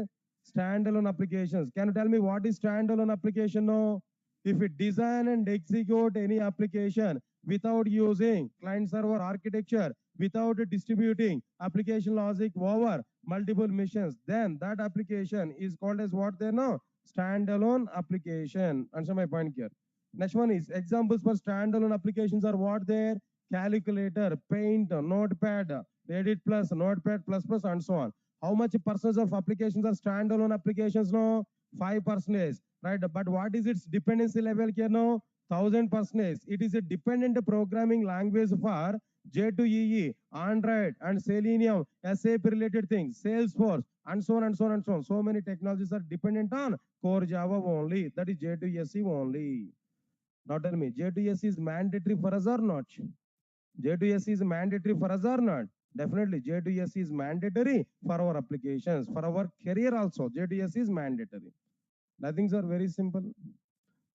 Standalone applications. Can you tell me what is standalone application now? If we design and execute any application, without using client server architecture, without distributing application logic over multiple missions, then that application is called as what they know? Standalone application. Answer my point here. Next one is examples for standalone applications are what there? Calculator, Paint, Notepad, Edit Plus, Notepad Plus Plus, and so on. How much percentage of applications are standalone applications? No, 5%, right? But what is its dependency level here? No, 1000%. It is a dependent programming language for J2EE, Android, and Selenium, SAP related things, Salesforce, and so on and so on and so on. So many technologies are dependent on core Java only. That is J2SE only. Now tell me, J2SE is mandatory for us or not? J2SE is mandatory for us or not? Definitely, J2SE is mandatory for our applications, for our career also. J2SE is mandatory. Nothing are very simple.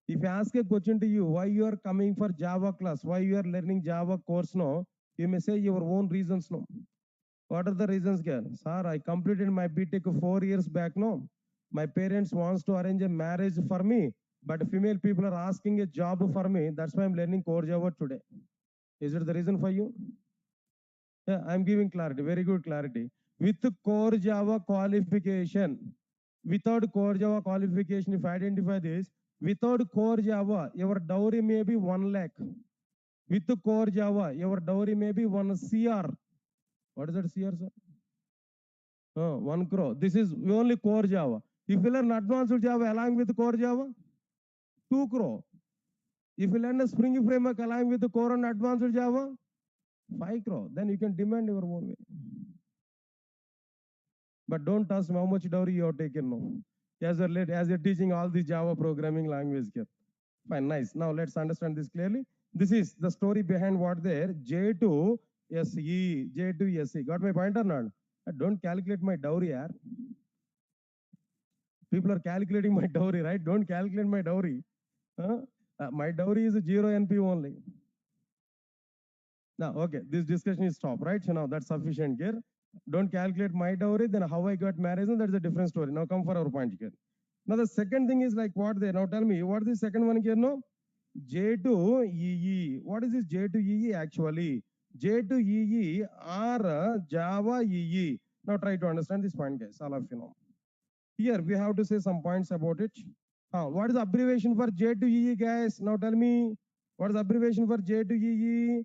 If I ask a question to you, why you are coming for Java class, why you are learning Java course now, you may say your own reasons no. What are the reasons here? Sir, I completed my BTech 4 years back no. My parents wants to arrange a marriage for me, but female people are asking a job for me. That's why I'm learning core Java today. Is it the reason for you? Yeah, I'm giving clarity, very good clarity. With core Java qualification, without core Java qualification, if I identify this, without core Java, your dowry may be 1 lakh. With core Java, your dowry may be 1 CR. What is that CR, sir? 1 crore. This is only core Java. If you learn advanced Java along with core Java, 2 crore. If you learn a Spring framework along with the core and advanced Java, 5 crore. Then you can demand your own way. But don't ask me how much dowry you have taken now. As you're teaching all the Java programming language here. Fine, nice. Now let's understand this clearly. This is the story behind what there. J2SE. J2SE. Got my point or not? Don't calculate my dowry, yaar. People are calculating my dowry, right? Don't calculate my dowry. My dowry is 0 NP only. Now, okay, this discussion is stopped, right? So now that's sufficient here. Don't calculate my dowry, then how I got married, that's a different story. Now come for our point here. Now the second thing is like what there. Now tell me, what is the second one here? No? J2EE. What is this J2EE actually? J2EE or Java EE. Now try to understand this point, guys. All of you know. Here we have to say some points about it. What is the abbreviation for J2EE, guys? Now tell me, what is the abbreviation for J2EE?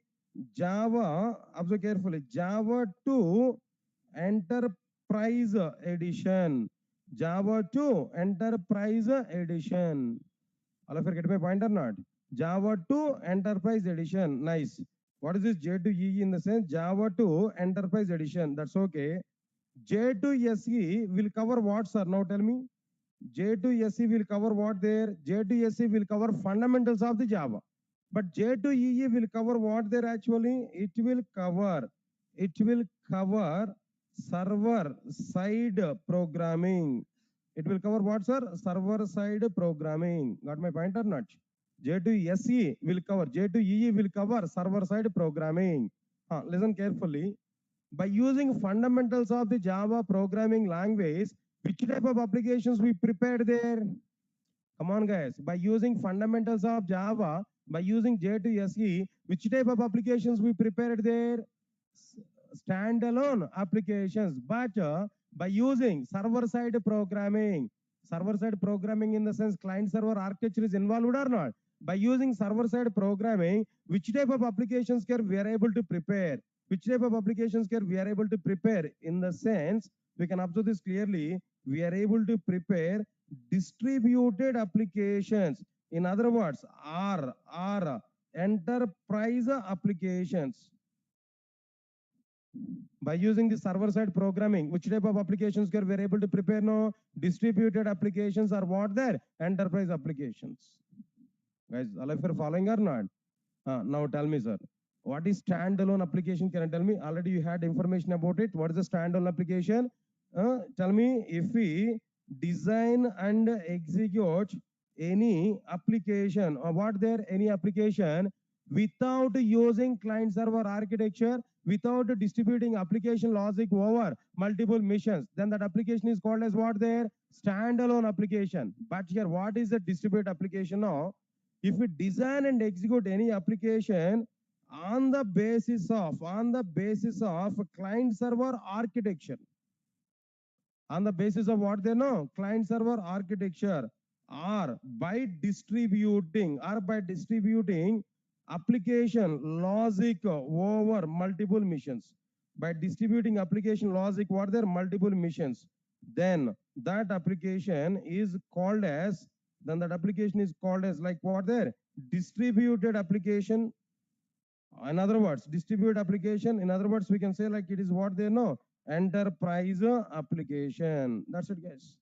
Java, observe carefully, Java 2 Enterprise Edition. Java 2 Enterprise Edition. All of you get my point or not? Java 2 Enterprise Edition. Nice. What is this J2EE in the sense? Java 2 Enterprise Edition. That's okay. J2SE will cover what, sir? Now tell me. J2SE will cover what there? J2SE will cover fundamentals of the Java. But J2EE will cover what there actually? It will cover server side programming. It will cover what, sir? Server side programming. Got my point or not? J2SE will cover, J2EE will cover server side programming. Listen carefully. By using fundamentals of the Java programming language, which type of applications we prepared there? Come on, guys. By using fundamentals of Java, by using J2SE, which type of applications we prepared there? Standalone applications. But by using server-side programming in the sense client-server architecture is involved or not? By using server-side programming, which type of applications can we are able to prepare? Which type of applications can we are able to prepare? In the sense, we can observe this clearly. We are able to prepare distributed applications. In other words, R enterprise applications. By using the server-side programming, which type of applications we are able to prepare now? Distributed applications are what there? Enterprise applications. Guys, all of you are following or not? Now tell me, sir. What is standalone application? Can you tell me? Already you had information about it. What is the standalone application? Tell me, if we design and execute any application or what there any application without using client server architecture, without distributing application logic over multiple missions, then that application is called as what there? Standalone application. But here, what is the distributed application now? If we design and execute any application on the basis of client server architecture, on the basis of what they know, client server architecture, or by distributing application logic over multiple missions, by distributing application logic over their multiple missions, then that application is called as like what there, distributed application. In other words, distributed application, in other words, we can say like it is what they know, enterprise application. That's it, guys.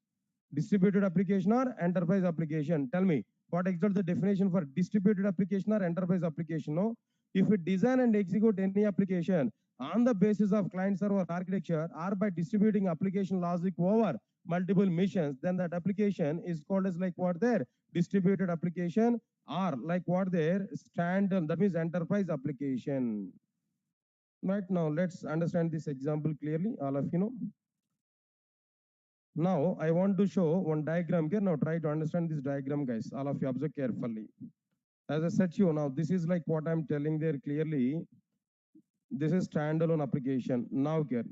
Distributed application or enterprise application. Tell me, what exactly the definition for distributed application or enterprise application? No, if we design and execute any application on the basis of client server architecture or by distributing application logic over multiple missions, then that application is called as like what there, distributed application, or like what there, that means enterprise application. Right, now let's understand this example clearly, all of you know. Now I want to show one diagram here. Now try to understand this diagram, guys. All of you observe carefully. As I said to you, now this is like what I'm telling there clearly. This is standalone application. Now here,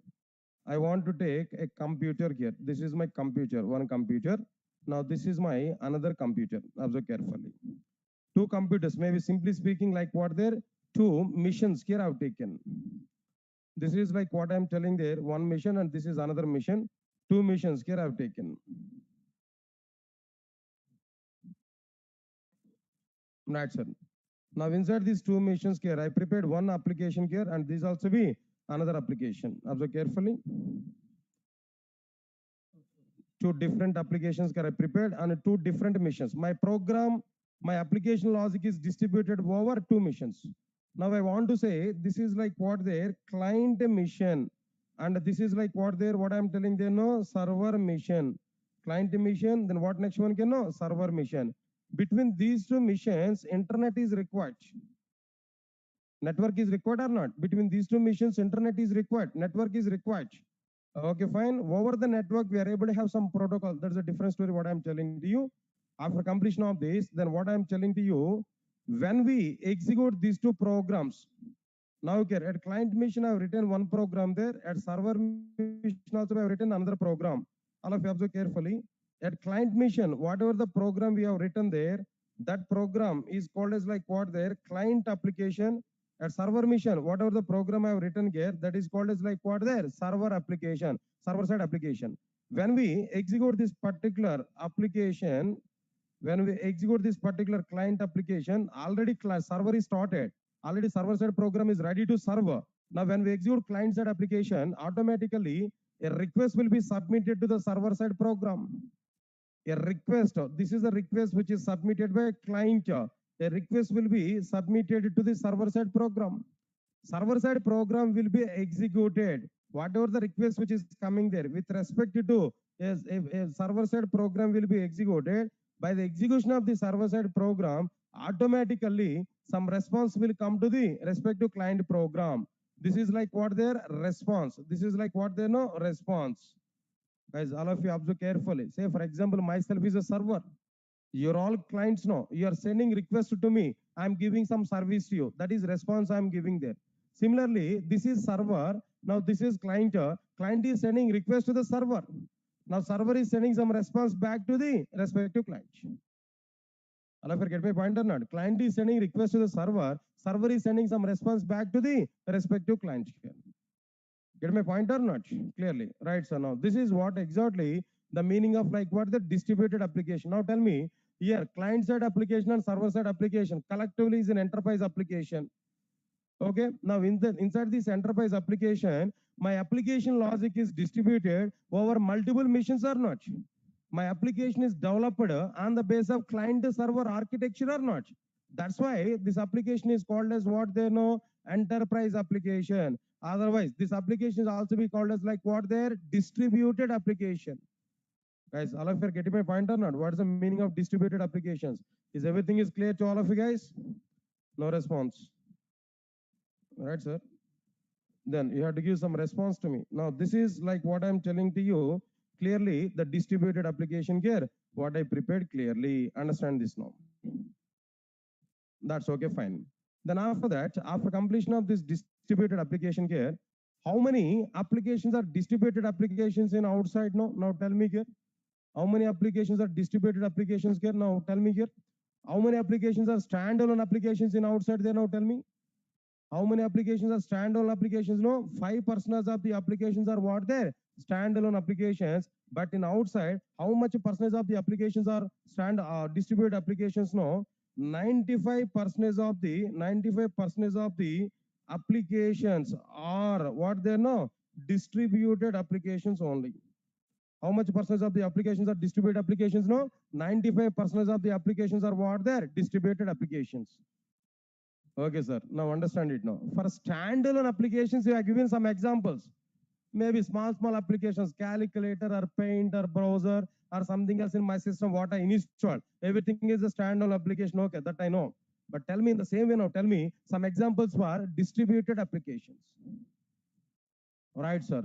I want to take a computer here. This is my computer, one computer. Now this is my another computer. Observe carefully. Two computers, maybe simply speaking, like what there, two missions here I've taken. This is like what I'm telling there, one mission, and this is another mission. Two missions here I've taken. Right, sir. Now inside these two missions here, I prepared one application here, and this also be another application. Observe carefully. Two different applications here I prepared and two different missions. My program, my application logic is distributed over two missions. Now I want to say this is like what their client mission, and this is like what their, what I'm telling they know, server mission. Client mission, then what next one can know, server mission. Between these two missions, internet is required. Network is required or not? Between these two missions, internet is required. Network is required. Okay, fine. Over the network, we are able to have some protocol. That's a different story, what I'm telling to you. After completion of this, then what I'm telling to you, when we execute these two programs, now here at client mission, I've written one program there. At server mission also, I've written another program. All of you observe carefully. At client mission, whatever the program we have written there, that program is called as like what there, client application. At server mission, whatever the program I have written here, that is called as like what there, server application, server side application. When we execute this particular application, when we execute this particular client application, already server is started. Already server side program is ready to server. Now when we execute client side application, automatically a request will be submitted to the server side program. A request, this is a request which is submitted by client. A request will be submitted to the server side program. Server side program will be executed. Whatever the request which is coming there with respect to a server side program will be executed. By the execution of the server side program, automatically some response will come to the respective client program. This is like what their response. This is like what they know, response. Guys, all of you observe carefully. Say, for example, myself is a server. Your all clients know. You are sending request to me. I'm giving some service to you. That is response I'm giving there. Similarly, this is server. Now this is client. Client is sending request to the server. Now server is sending some response back to the respective client. All of you get my point or not? Client is sending request to the server. Server is sending some response back to the respective client. Get my point or not? Clearly, right? So now this is what exactly the meaning of like what the distributed application. Now tell me here, client side application and server side application collectively is an enterprise application. Okay. Now inside this enterprise application, my application logic is distributed over multiple missions or not? My application is developed on the base of client server architecture or not? That's why this application is called as what they know, enterprise application. Otherwise, this application is also be called as like what their distributed application. Guys, all of you are getting my point or not? What is the meaning of distributed applications? Is everything is clear to all of you guys? No response. Right, sir? Then you have to give some response to me. Now, this is like what I'm telling to you. Clearly, the distributed application here, what I prepared clearly. Understand this now. That's okay, fine. Then after that, after completion of this distributed application here, how many applications are distributed applications in outside now? Now tell me here. How many applications are distributed applications here? Now tell me here. How many applications are standalone applications in outside there? Now tell me. How many applications are standalone applications? No, 5% of the applications are what there? Standalone applications. But in outside, how much percentage of the applications are distributed applications? No, 95% of the applications are what they know? Distributed applications only. How much percentage of the applications are distributed applications? No, 95% of the applications are what there? Distributed applications. Okay, sir. Now understand it now. For standalone applications, we have given some examples. Maybe small applications, calculator or paint or browser or something else in my system, what I installed. Everything is a standalone application. Okay, that I know. But tell me in the same way now, tell me some examples for distributed applications. Right, sir.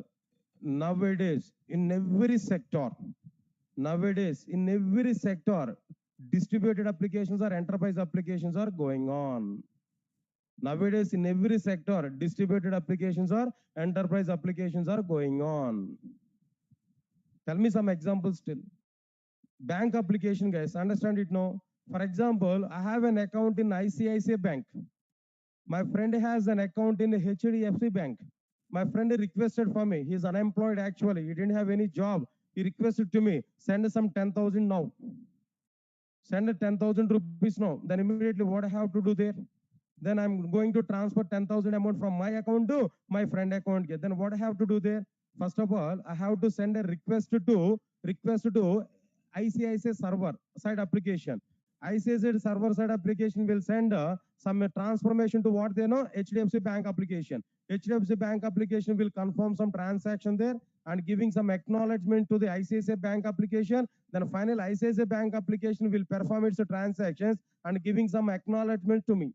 Nowadays, in every sector, distributed applications or enterprise applications are going on. Nowadays, in every sector, distributed applications or enterprise applications are going on. Tell me some examples still. Bank application, guys, understand it now. For example, I have an account in ICICI Bank. My friend has an account in HDFC Bank. My friend requested for me. He's unemployed actually. He didn't have any job. He requested to me, send some 10,000 now. Send 10,000 rupees now. Then immediately what I have to do there? Then I'm going to transfer 10,000 amount from my account to my friend account. Then what I have to do there? First of all, I have to send a request to ICICI server side application. ICICI server side application will send some transformation to what they know? HDFC Bank application. HDFC Bank application will confirm some transaction there and giving some acknowledgement to the ICICI Bank application. Then final ICICI Bank application will perform its transactions and giving some acknowledgement to me.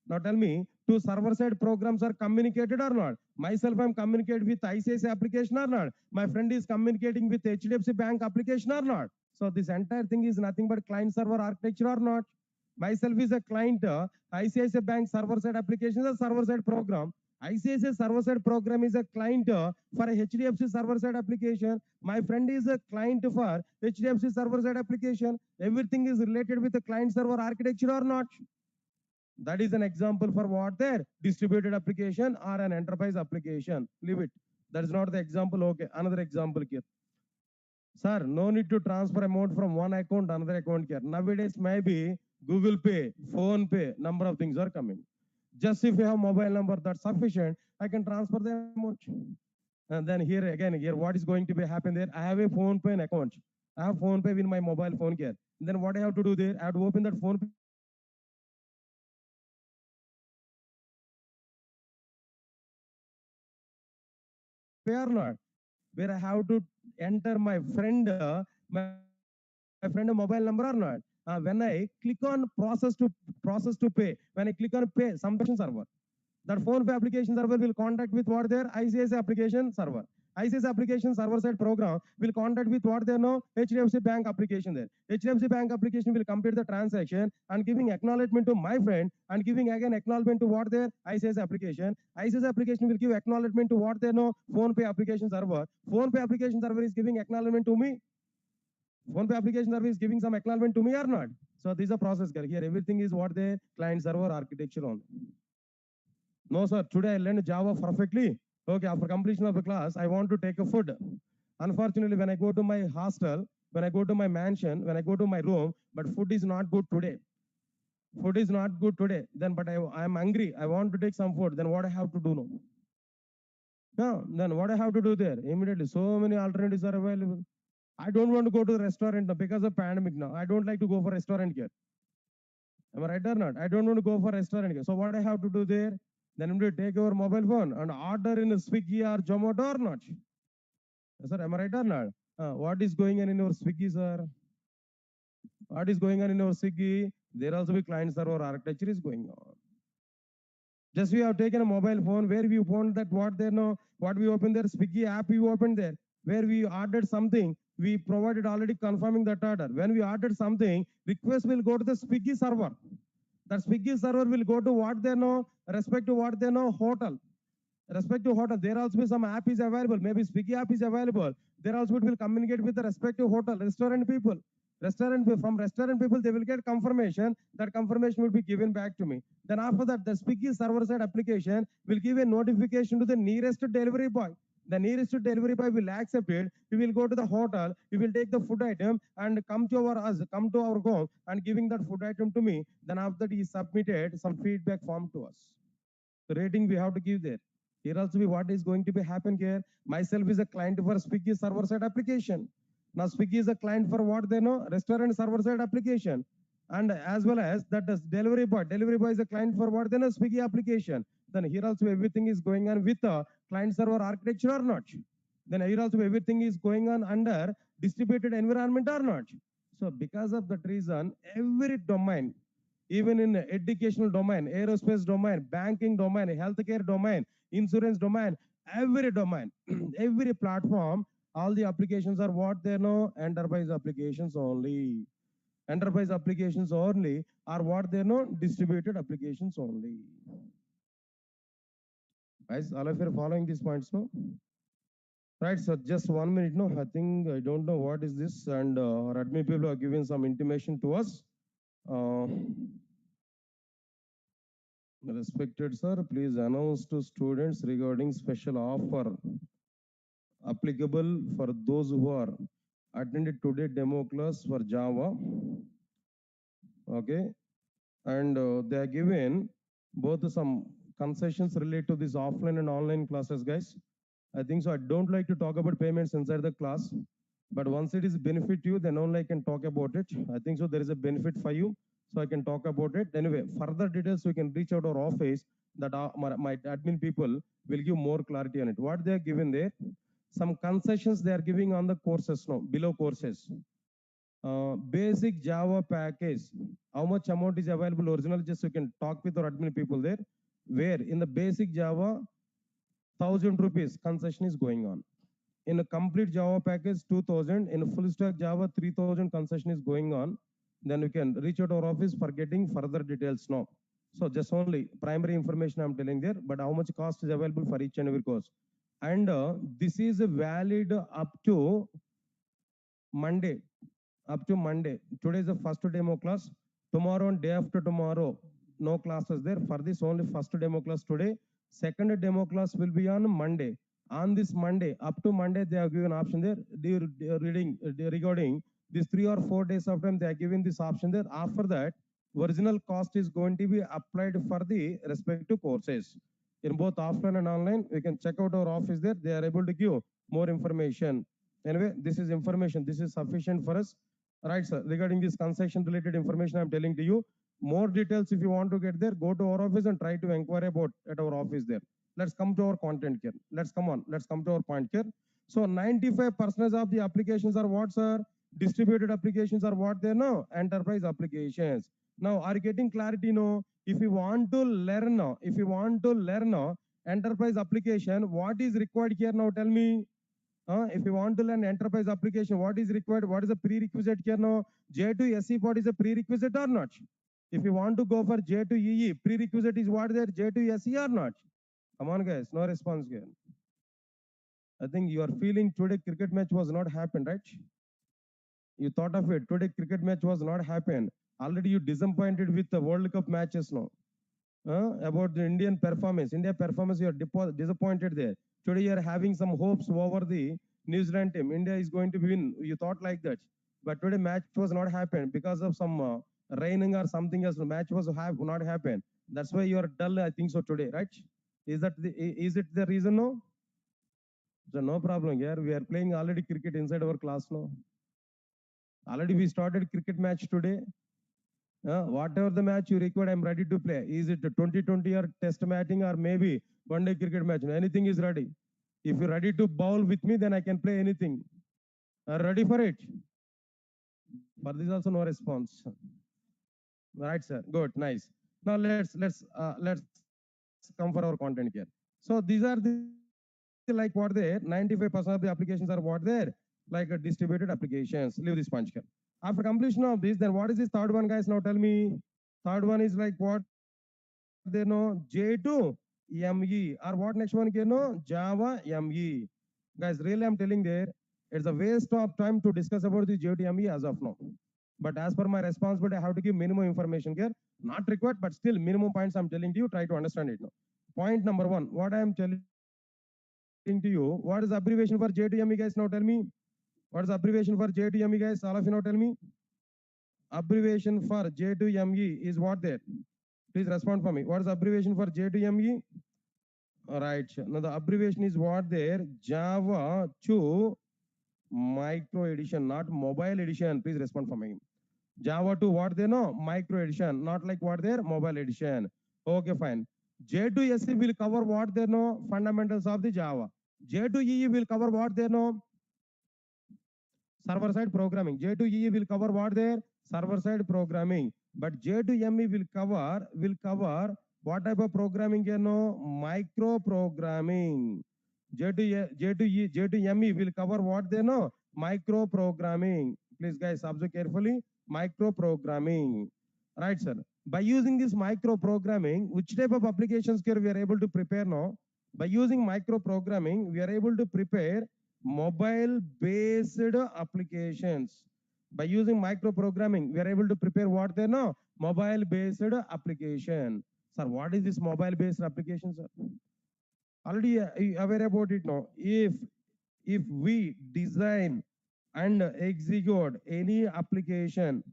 Now tell me, two server-side programs are communicated or not? Myself, I'm communicating with ICICI application or not? My friend is communicating with HDFC Bank application or not? So this entire thing is nothing but client-server architecture or not? Myself is a client, ICICI Bank server-side application is a server-side program. ICICI server-side program is a client for a HDFC server-side application. My friend is a client for HDFC server-side application. Everything is related with the client-server architecture or not? That is an example for what there? Distributed application or an enterprise application. Leave it. That is not the example. Okay, another example here. Sir, no need to transfer amount from one account to another account here. Nowadays, maybe Google Pay, Phone Pay, number of things are coming. Just if you have mobile number, that's sufficient. I can transfer the amount. And then here again, here what is going to be happen there? I have a Phone Pay account. I have Phone Pay with my mobile phone here. Then what I have to do there? I have to open that Phone Pay or not, where I have to enter my friend mobile number or not. When I click on process to pay, when I click on pay, some server, that phone pay application server will contact with what their ICICI application server. ICICI application server side program will contact with what they know HDFC Bank application there. HDFC Bank application will complete the transaction and giving acknowledgement to my friend and giving again acknowledgement to what their ICICI application. ICICI application will give acknowledgement to what they know phone pay application server. Phone pay application server is giving acknowledgement to me. Phone pay application server is giving some acknowledgement to me or not. So this is a process here. Everything is what the client server architecture on. No, sir. Today I learned Java perfectly. Okay, after completion of the class, I want to take a food. Unfortunately, when I go to my hostel, when I go to my mansion, when I go to my room, but food is not good today. Food is not good today. Then, but I am hungry. I want to take some food. Then what I have to do now? No, then what I have to do there? Immediately, so many alternatives are available. I don't want to go to the restaurant now because of pandemic now. I don't like to go for restaurant here. Am I right or not? I don't want to go for restaurant here. So what I have to do there? Then I'm going to take your mobile phone and order in a Swiggy or Zomato or not? Sir, am I right or not? What is going on in your Swiggy, sir? What is going on in your Swiggy? There also be client server architecture is going on. Just we have taken a mobile phone where we found that what there know, what we open there, Swiggy app we opened there, where we ordered something, we provided already confirming that order. When we ordered something, request will go to the Swiggy server. That Swiggy server will go to what they know, respect to what they know, hotel. Respective hotel, there also be some app is available. Maybe Swiggy app is available. There also it will communicate with the respective hotel, restaurant people. From restaurant people, they will get confirmation. That confirmation will be given back to me. Then after that, the Swiggy server side application will give a notification to the nearest delivery boy. The nearest delivery boy will accept it. We will go to the hotel. We will take the food item and come to our home and giving that food item to me. Then after that, he submitted some feedback form to us. The rating we have to give there. Here also be what is going to be happen here. Myself is a client for Swiggy server side application. Now Swiggy is a client for what they know, restaurant server side application. And as well as that is delivery boy. Delivery boy is a client for what they know, Swiggy application. Then here also everything is going on with a client server architecture or not. Then here also everything is going on under distributed environment or not. So because of that reason, every domain, even in educational domain, aerospace domain, banking domain, healthcare domain, insurance domain, every domain, every platform, all the applications are what they know, enterprise applications only. Enterprise applications only are what they know, distributed applications only. Guys, all of you are following these points, no? Right, so just 1 minute, no? I think I don't know what is this, and our admin people are giving some intimation to us. Uh, Respected sir, please announce to students regarding special offer applicable for those who are attended today demo class for Java. Okay, and they are given both some concessions related to this offline and online classes, guys. I think so. I don't like to talk about payments inside the class, but once it is benefit to you, then only I can talk about it. I think so. There is a benefit for you, so I can talk about it. Anyway, further details we can reach out our office. That my admin people will give more clarity on it. What they are given there, some concessions they are giving on the courses now below courses. Basic Java package. How much amount is available original? Just you can talk with our admin people there. Where in the basic Java, 1,000 rupees concession is going on. In a complete Java package, 2,000. In a full stack Java, 3,000 concession is going on. Then you can reach out our office for getting further details now. So just only primary information I'm telling there, but how much cost is available for each and every course. And this is valid up to Monday. Up to Monday. Today is the first demo class. Tomorrow and day after tomorrow, no classes there. For this, only first demo class today. Second demo class will be on Monday. On this Monday, up to Monday, they have given option there. Regarding these 3 or 4 days of time, they are giving this option there. After that, original cost is going to be applied for the respective courses. In both offline and online, we can check out our office there. They are able to give more information. Anyway, this is information. This is sufficient for us. Right, sir. Regarding this concession related information, I'm telling to you. More details, if you want to get there, go to our office and try to inquire about at our office there. Let's come to our content here. Let's come on. Let's come to our point here. So 95% of the applications are what, sir? Distributed applications are what they know? Enterprise applications. Now, are you getting clarity? No. If you want to learn, enterprise application, what is required here now? Tell me. If you want to learn enterprise application, what is required? What is the prerequisite here now? J2SE, what is a prerequisite or not? If you want to go for J2EE, prerequisite is what there? J2SE or not? Come on, guys. No response here. I think you are feeling today cricket match was not happened, right? You thought of it. Today cricket match was not happened. Already you disappointed with the World Cup matches now. About the Indian performance. India performance, you are disappointed there. Today you are having some hopes over the New Zealand team. India is going to win. You thought like that. But today match was not happened because of some raining or something else. The match was not happened. That's why you are dull, I think so today, right? Is it the reason now? So no problem here. We are playing already cricket inside our class now. Already we started cricket match today. Whatever the match you require, I'm ready to play. Is it 2020 or test matching or maybe one day cricket match? Anything is ready. If you're ready to bowl with me, then I can play anything. Ready for it? For this also no response. Right, sir. Good, nice. Now let's come for our content here. So these are the like what there. 95% of the applications are what there, like distributed applications. Leave this punch here. After completion of this, then what is this third one, guys? Now tell me. Third one is like what they know, J2ME, or what next one can know, Java ME. Guys, really I'm telling there, it's a waste of time to discuss about the J2ME as of now. But as per my responsibility, I have to give minimum information here. Not required, but still minimum points I'm telling to you, try to understand it now. Point number one, what I am telling to you, what is the abbreviation for J2ME guys? Now tell me. What is the abbreviation for J2ME guys? All of you now tell me. Abbreviation for J2ME is what there? Please respond for me. What is the abbreviation for J2ME? All right. Now the abbreviation is what there? Java 2 micro edition, not mobile edition. Please respond for me. Java 2 what they know? Micro edition, not like what there? Mobile edition. Okay, fine. J2SE will cover what they know? Fundamentals of the Java. J2EE will cover what they know? Server side programming. J2EE will cover what there? Server side programming. But J2ME will cover what type of programming you know? Micro programming. J2ME will cover what they know? Micro programming. Please guys observe carefully. Micro programming. Right, sir. By using this micro programming, which type of applications here we are able to prepare now? By using micro programming, we are able to prepare mobile based applications. By using micro programming, we are able to prepare what they know? Mobile based application. Sir, what is this mobile based application, sir? Already aware about it now. If we design and execute any application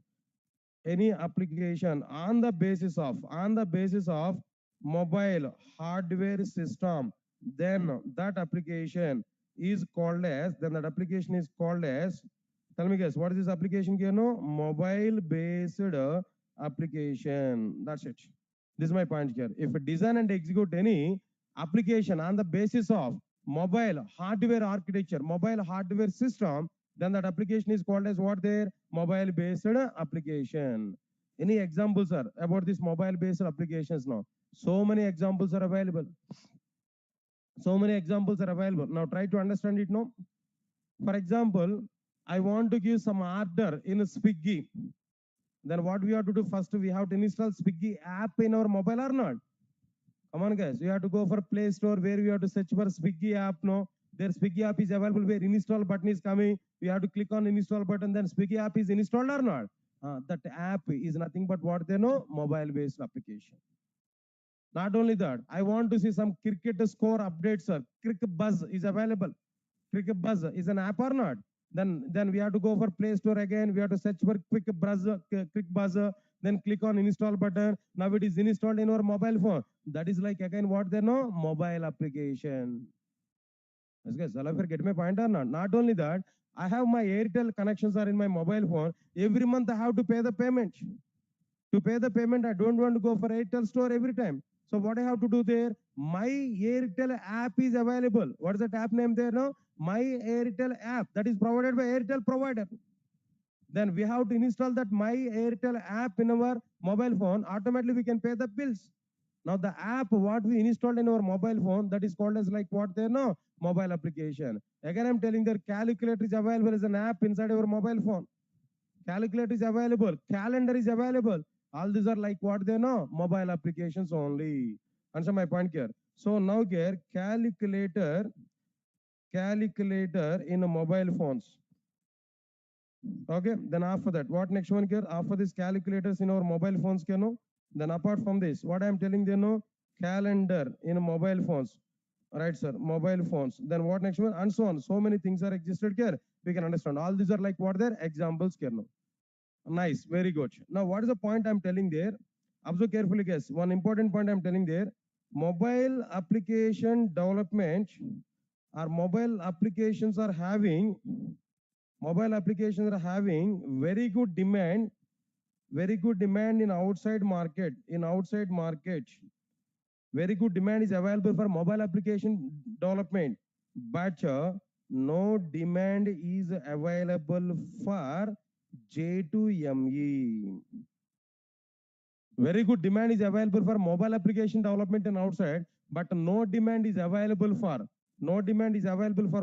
on the basis of mobile hardware system, then that application is called as tell me guys, what is this application here? No, mobile based application. That's it. This is my point here. If we design and execute any application on the basis of mobile hardware architecture, mobile hardware system, then that application is called as what there? Mobile based application. Any examples are about this mobile based applications now? So many examples are available. Now try to understand it now. For example, I want to give some order in Swiggy. Then what we have to do first? We have to install Swiggy app in our mobile or not? Come on, guys. We have to go for Play Store where we have to search for Swiggy app. No, their Swiggy app is available where install button is coming. We have to click on install button. Then Swiggy app is installed or not? That app is nothing but what they know? Mobile-based application. Not only that, I want to see some cricket score updates, sir. Cricket Buzz is available. Cricket Buzz is an app or not? Then we have to go for Play Store again. We have to search for Quick Buzz. Then click on install button. Now it is installed in our mobile phone. That is like again what they know? Mobile application. Yes, guys, all of you get my point or not? Not only that, I have my Airtel connections are in my mobile phone. Every month I have to pay the payment. To pay the payment, I don't want to go for Airtel store every time. So what I have to do there? My Airtel app is available. What is that app name there now? My Airtel app that is provided by Airtel provider. Then we have to install that My Airtel app in our mobile phone. Automatically we can pay the bills. Now the app what we installed in our mobile phone, that is called as like what they know? Mobile application. Again I'm telling that calculator is available as an app inside our mobile phone. Calculator is available. Calendar is available. All these are like what they know? Mobile applications only. Answer my point here. So now here calculator in mobile phones. Okay, then after that, what next one here? After this calculators in our mobile phones, you know. Then apart from this, what I am telling you know, calendar in mobile phones. Right, sir, mobile phones. Then what next one? And so on. So many things are existed here. We can understand. All these are like what their examples here now. Nice, very good. Now, what is the point I'm telling there? Observe carefully, guys. One important point I'm telling there. Mobile application development or mobile applications are having very good demand in outside market. Very good demand is available for mobile application development, but no demand is available for J2ME. Very good demand is available for mobile application development and outside, but no demand is available for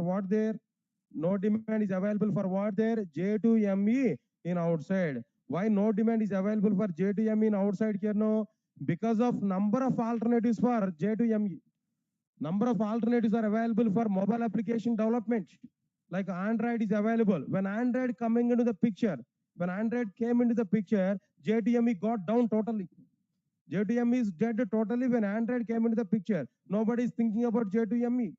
what there? No demand is available for what there? J2ME in outside. Why no demand is available for J2ME in outside here? No, because of number of alternatives for J2ME. Number of alternatives are available for mobile application development. Like Android is available. When Android coming into the picture, when Android came into the picture, J2ME got down totally. J2ME is dead totally when Android came into the picture. Nobody is thinking about J2ME.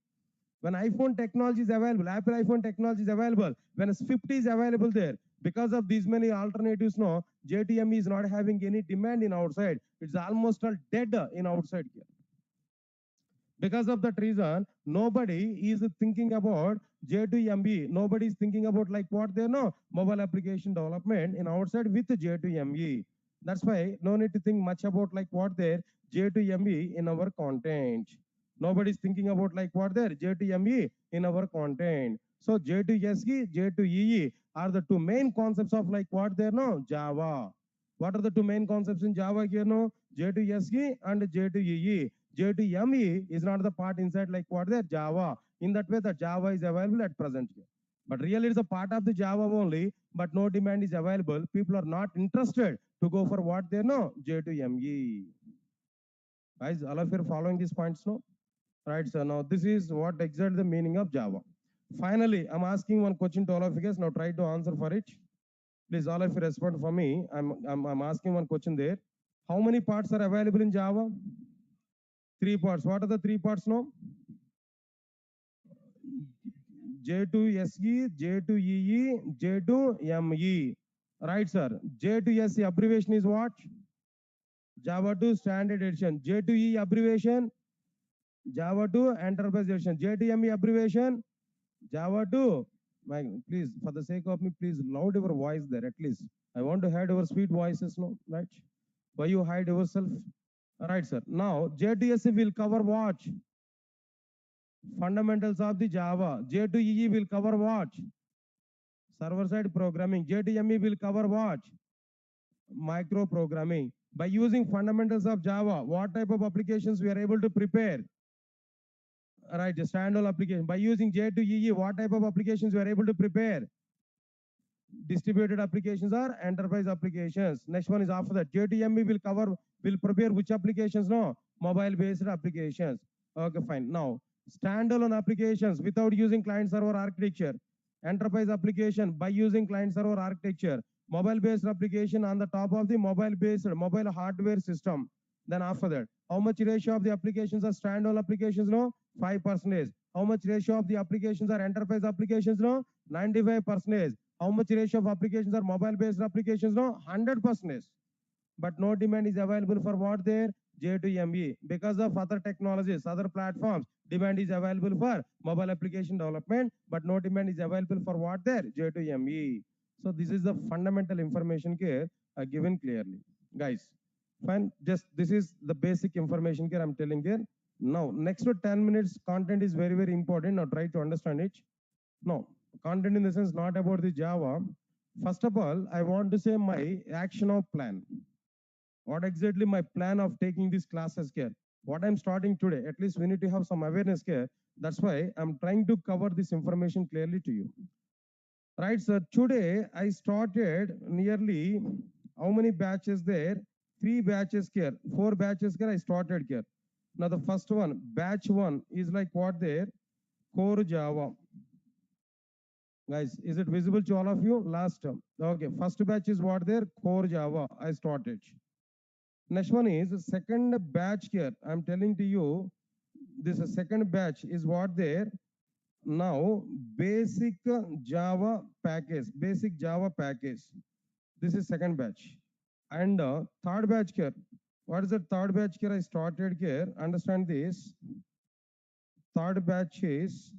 When iPhone technology is available, Apple iPhone technology is available, when Swift is available there, because of these many alternatives, no, J2ME is not having any demand in outside. It's almost all dead in outside here. Because of that reason, nobody is thinking about J2ME. Nobody is thinking about like what they know, mobile application development in outside with J2ME. That's why no need to think much about like what their J2ME in our content. Nobody is thinking about like what their J2ME in our content. So J2SE, J2EE are the two main concepts of like what they know, Java. What are the two main concepts in Java here? No, J2SE and J2EE. J2ME is not the part inside like what there Java. In that way, the Java is available at present here. But really, it's a part of the Java only, but no demand is available. People are not interested to go for what they know, J2ME. Guys, all of you are following these points now? Right, so now this is what exactly the meaning of Java. Finally, I'm asking one question to all of you guys. Now try to answer for it. Please, all of you respond for me. I'm asking one question there. How many parts are available in Java? 3 parts. What are the 3 parts now? J2SE, J2EE, J2ME. Right, sir. J2SE abbreviation is what? Java 2 Standard Edition. J2E abbreviation? Java 2 Enterprise Edition. J2ME abbreviation? Java 2. Please, for the sake of me, please loud your voice there at least. I want to hear your sweet voices, no? Right? Why you hide yourself? Right, sir. Now, J2SE will cover what? Fundamentals of the Java. J2EE will cover what? Server-side programming. J2ME will cover what? Micro programming. By using fundamentals of Java, what type of applications we are able to prepare? Right, the standalone application. By using J2EE, what type of applications we are able to prepare? Distributed applications or enterprise applications. Next one is after that. J2ME will prepare which applications? No, mobile-based applications. Okay, fine. Now, standalone applications without using client-server architecture. Enterprise application by using client-server architecture. Mobile-based application on the top of the mobile hardware system. Then after that, how much ratio of the applications are standalone applications? No, 5%. How much ratio of the applications are enterprise applications? No, 95%. How much ratio of applications are mobile-based applications? No, 100%. But no demand is available for what there? J2ME. Because of other technologies, other platforms, demand is available for mobile application development, but no demand is available for what there? J2ME. So this is the fundamental information here given clearly. Guys, fine. Just this is the basic information here I'm telling here. Now, next to 10 minutes, content is very, very important. Now try to understand it. No, content in the sense not about the Java. First of all, I want to say my action of plan. What exactly my plan of taking these classes here? What I'm starting today, at least we need to have some awareness here. That's why I'm trying to cover this information clearly to you. Right, so today I started nearly how many batches there? 3 batches here, 4 batches here I started here. Now the first one, batch 1 is like what there? Core Java. Guys, is it visible to all of you? Last term. Okay, first batch is what there? Core Java. I started. Next one is second batch here. I'm telling to you, this second batch is what there? Now, basic Java package. Basic Java package. This is second batch. And third batch here. What is the third batch here? I started here. Understand this. Third batch is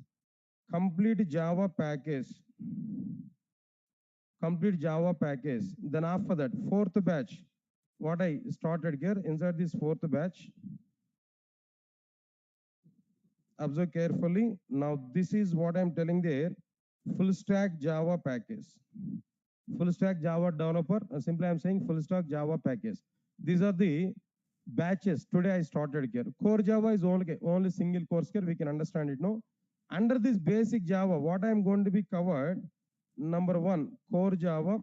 complete Java package. Complete Java package. Then after that, fourth batch, what I started here, inside this fourth batch, observe carefully. Now this is what I'm telling there, full stack Java package. Full stack Java developer, simply I'm saying full stack Java package. These are the batches. Today I started here. Core Java is only single course here, we can understand it now. Under this basic Java, what I'm going to be covered, number 1, core Java.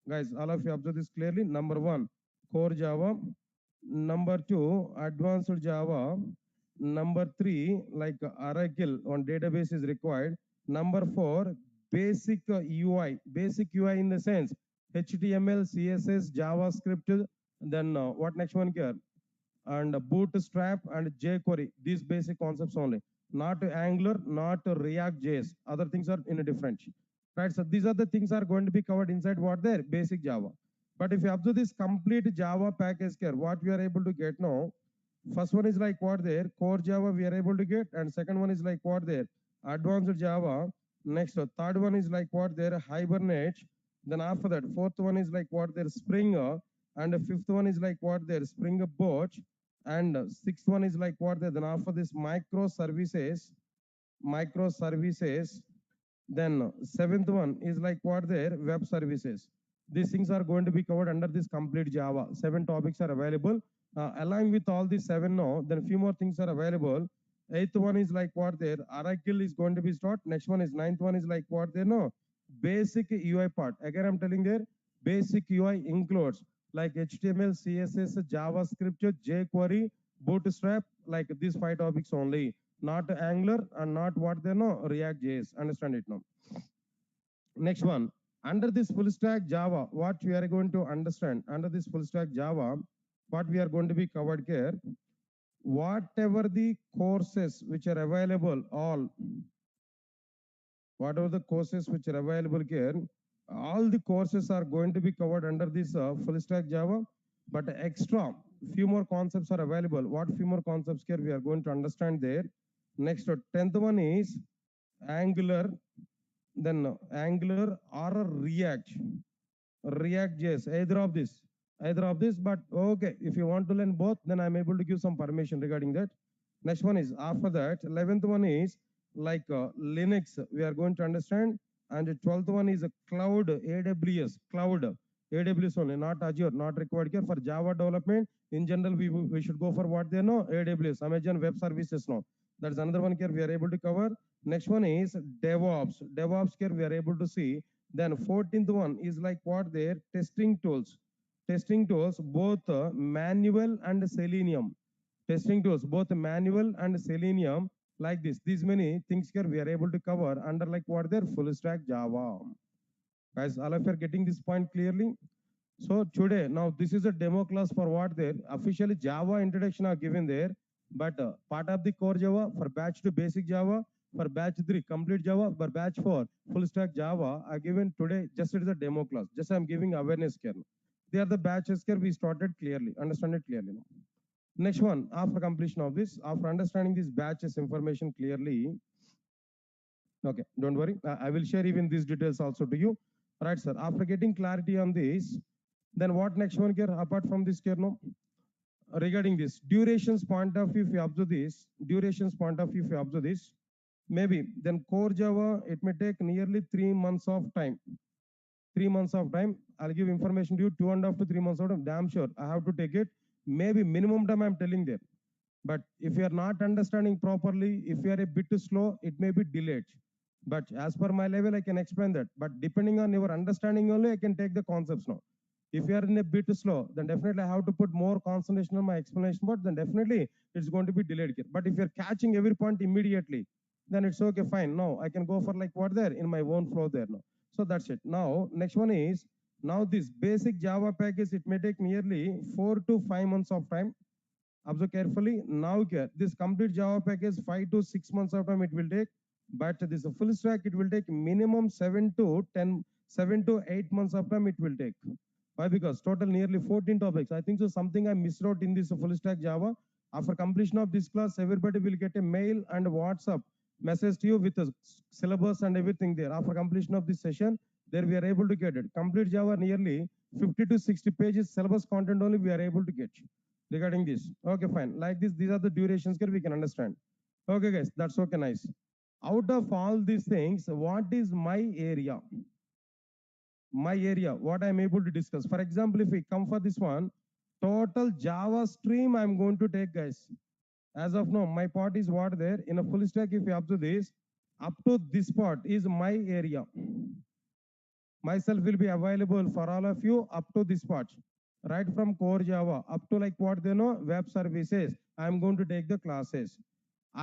Guys, all of you observe this clearly. Number one, core Java. Number two, advanced Java. Number three, like Oracle on database is required. Number four, basic UI. Basic UI in the sense HTML, CSS, JavaScript. Then what next one here? And Bootstrap and jQuery. These basic concepts only. Not Angular, not React JS. Other things are in a different. Right. So these are the things are going to be covered inside what there basic Java. But if you observe this complete Java package here, what we are able to get now, first one is like what there core Java we are able to get, and second one is like what there advanced Java. Next, third one is like what there Hibernate. Then after that, fourth one is like what there Spring, and the fifth one is like what there Spring Boot, and sixth one is like what there. Then after this microservices. Then seventh one is like what there web services. These things are going to be covered under this complete Java. 7 topics are available. Along with all these 7 now, then few more things are available. Eighth one is like what there Oracle is going to be start. Next one is ninth one is like what there no basic UI part. Again, I'm telling there basic UI includes like HTML, CSS, JavaScript, jQuery, Bootstrap, like these 5 topics only, not Angular and not what they know React JS. Understand it now. Next one, under this full stack Java, what we are going to understand under this full stack Java, what we are going to be covered here, whatever the courses which are available, whatever the courses which are available here, all the courses are going to be covered under this full stack Java, but extra few more concepts are available. What few more concepts here we are going to understand there. Next, 10th one is Angular, then Angular or React JS, either of this. But okay, if you want to learn both, then I'm able to give some permission regarding that. Next one is after that, 11th one is like Linux, we are going to understand, and the 12th one is a cloud, AWS only, not Azure, not required here for Java development. In general, we should go for what they know, AWS, Amazon Web Services now. That's another one here we are able to cover. Next one is DevOps here we are able to see. Then 14th one is like what their testing tools, both manual and Selenium. Testing tools, both manual and Selenium, like this. These many things here we are able to cover under like what their full stack Java. Guys, all of you are getting this point clearly. So today, now this is a demo class for what there. Officially Java introduction are given there, but part of the core Java for batch 2 basic Java, for batch 3 complete Java, for batch 4 full stack Java are given today. Just it is a demo class. Just I'm giving awareness here. They are the batches here we started clearly. Understand it clearly now. Next one, after completion of this, after understanding this batches information clearly, okay, don't worry. I will share even these details also to you. Right, sir. After getting clarity on this, then what next one here apart from this here no? Regarding this durations point of view, if you observe this, maybe then core Java, it may take nearly 3 months of time. 3 months of time. I'll give information to you 2.5 to 3 months of time. Damn sure I have to take it. Maybe minimum time I'm telling there. But if you are not understanding properly, if you are a bit slow, it may be delayed. But as per my level, I can explain that. But depending on your understanding only, I can take the concepts now. If you are in a bit slow, then definitely I have to put more concentration on my explanation part, then definitely it's going to be delayed here. But if you're catching every point immediately, then it's okay, fine. Now I can go for like what there in my own flow there now. So that's it. Now, next one is, now this basic Java package, it may take nearly 4 to 5 months of time. Observe carefully. Now this complete Java package 5 to 6 months of time it will take, but this full stack it will take minimum 7 to 8 months of time it will take. Why? Because total nearly 14 topics. I think so something I missed out in this full stack Java. After completion of this class, everybody will get a mail and WhatsApp message to you with a syllabus and everything there. After completion of this session, there we are able to get it. Complete Java nearly 50 to 60 pages syllabus content only we are able to get regarding this. Okay, fine. Like this, these are the durations here we can understand. Okay, guys, that's okay, nice. Out of all these things, what is my area? What I'm able to discuss. For example, if we come for this one, total Java stream I'm going to take, guys. As of now, my part is what there. In a full stack, if you observe this, up to this part is my area. myself will be available for all of you up to this part, right from core Java up to like what they know web services. I'm going to take the classes.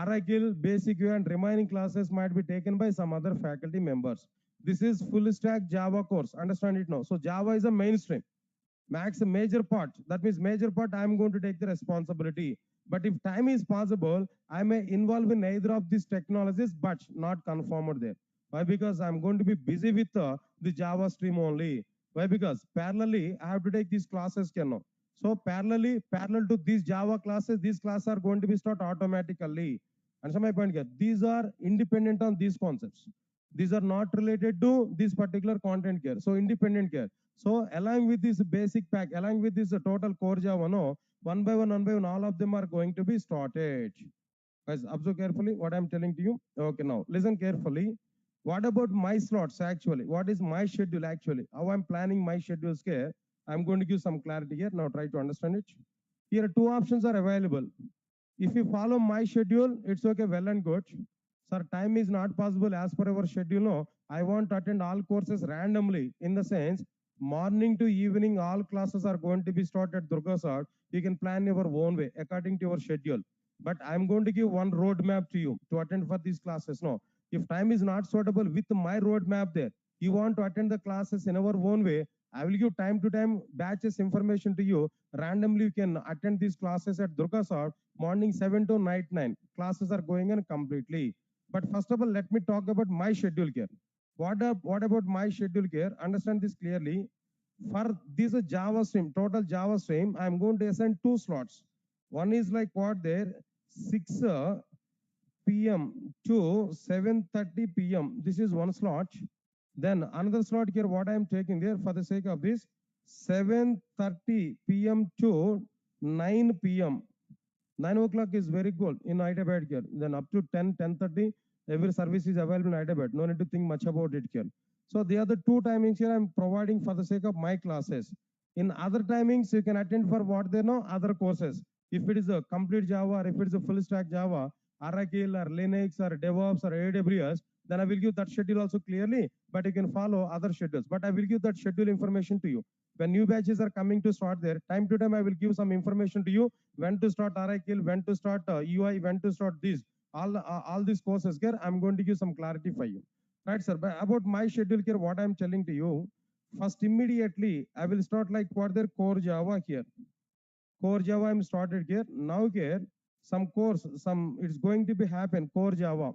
Oracle, Basic UI, and remaining classes might be taken by some other faculty members. This is full stack Java course. Understand it now. So Java is a mainstream. Max a major part. That means major part I'm going to take the responsibility. But if time is possible, I may involve in either of these technologies, but not conformed there. Why? Because I'm going to be busy with the Java stream only. Why? Because parallelly, I have to take these classes, you know. So parallel to these Java classes, these classes are going to be start automatically. And so my point here, these are independent on these concepts. These are not related to this particular content here. So independent here. So along with this basic pack, along with this total core Java, no, one by one, all of them are going to be started. Guys, observe carefully what I'm telling to you. Okay, now listen carefully. What about my slots actually? What is my schedule actually? How I'm planning my schedules here? I'm going to give some clarity here. Now try to understand it. Here, two options are available. If you follow my schedule, it's okay, well and good. Sir, time is not possible as per our schedule. No, I want to attend all courses randomly. In the sense, morning to evening, all classes are going to be started. Durga sir, you can plan your own way according to your schedule. But I'm going to give one roadmap to you to attend for these classes. No, if time is not suitable with my roadmap there, you want to attend the classes in our own way, I will give time to time batches information to you. Randomly, you can attend these classes at Durga sir, morning 7 to night 9. Classes are going on completely. But first of all, let me talk about my schedule here. What about my schedule here? Understand this clearly. For this Java stream, total Java stream, I'm going to assign two slots. One is like what there, 6 p.m. to 7:30 p.m. This is one slot. Then another slot here, what I'm taking there for the sake of this, 7:30 p.m. to 9 p.m. 9 o'clock is very good in Hyderabad here. Then up to 10, 10:30, every service is available in Hyderabad. No need to think much about it here. So the other two timings here I'm providing for the sake of my classes. In other timings, you can attend for what they know, other courses. If it is a complete Java or if it is a full stack Java, Oracle or Linux or DevOps or AWS, then I will give that schedule also clearly, but you can follow other schedules. But I will give that schedule information to you. When new batches are coming to start there, time to time I will give some information to you, when to start Oracle, when to start UI, when to start this. All these courses here, I'm going to give some clarity for you. Right, sir. But about my schedule here, what I'm telling to you, first immediately, I will start like what their core Java here. Core Java I'm started here. Now here, some course, it's going to be happen, core Java.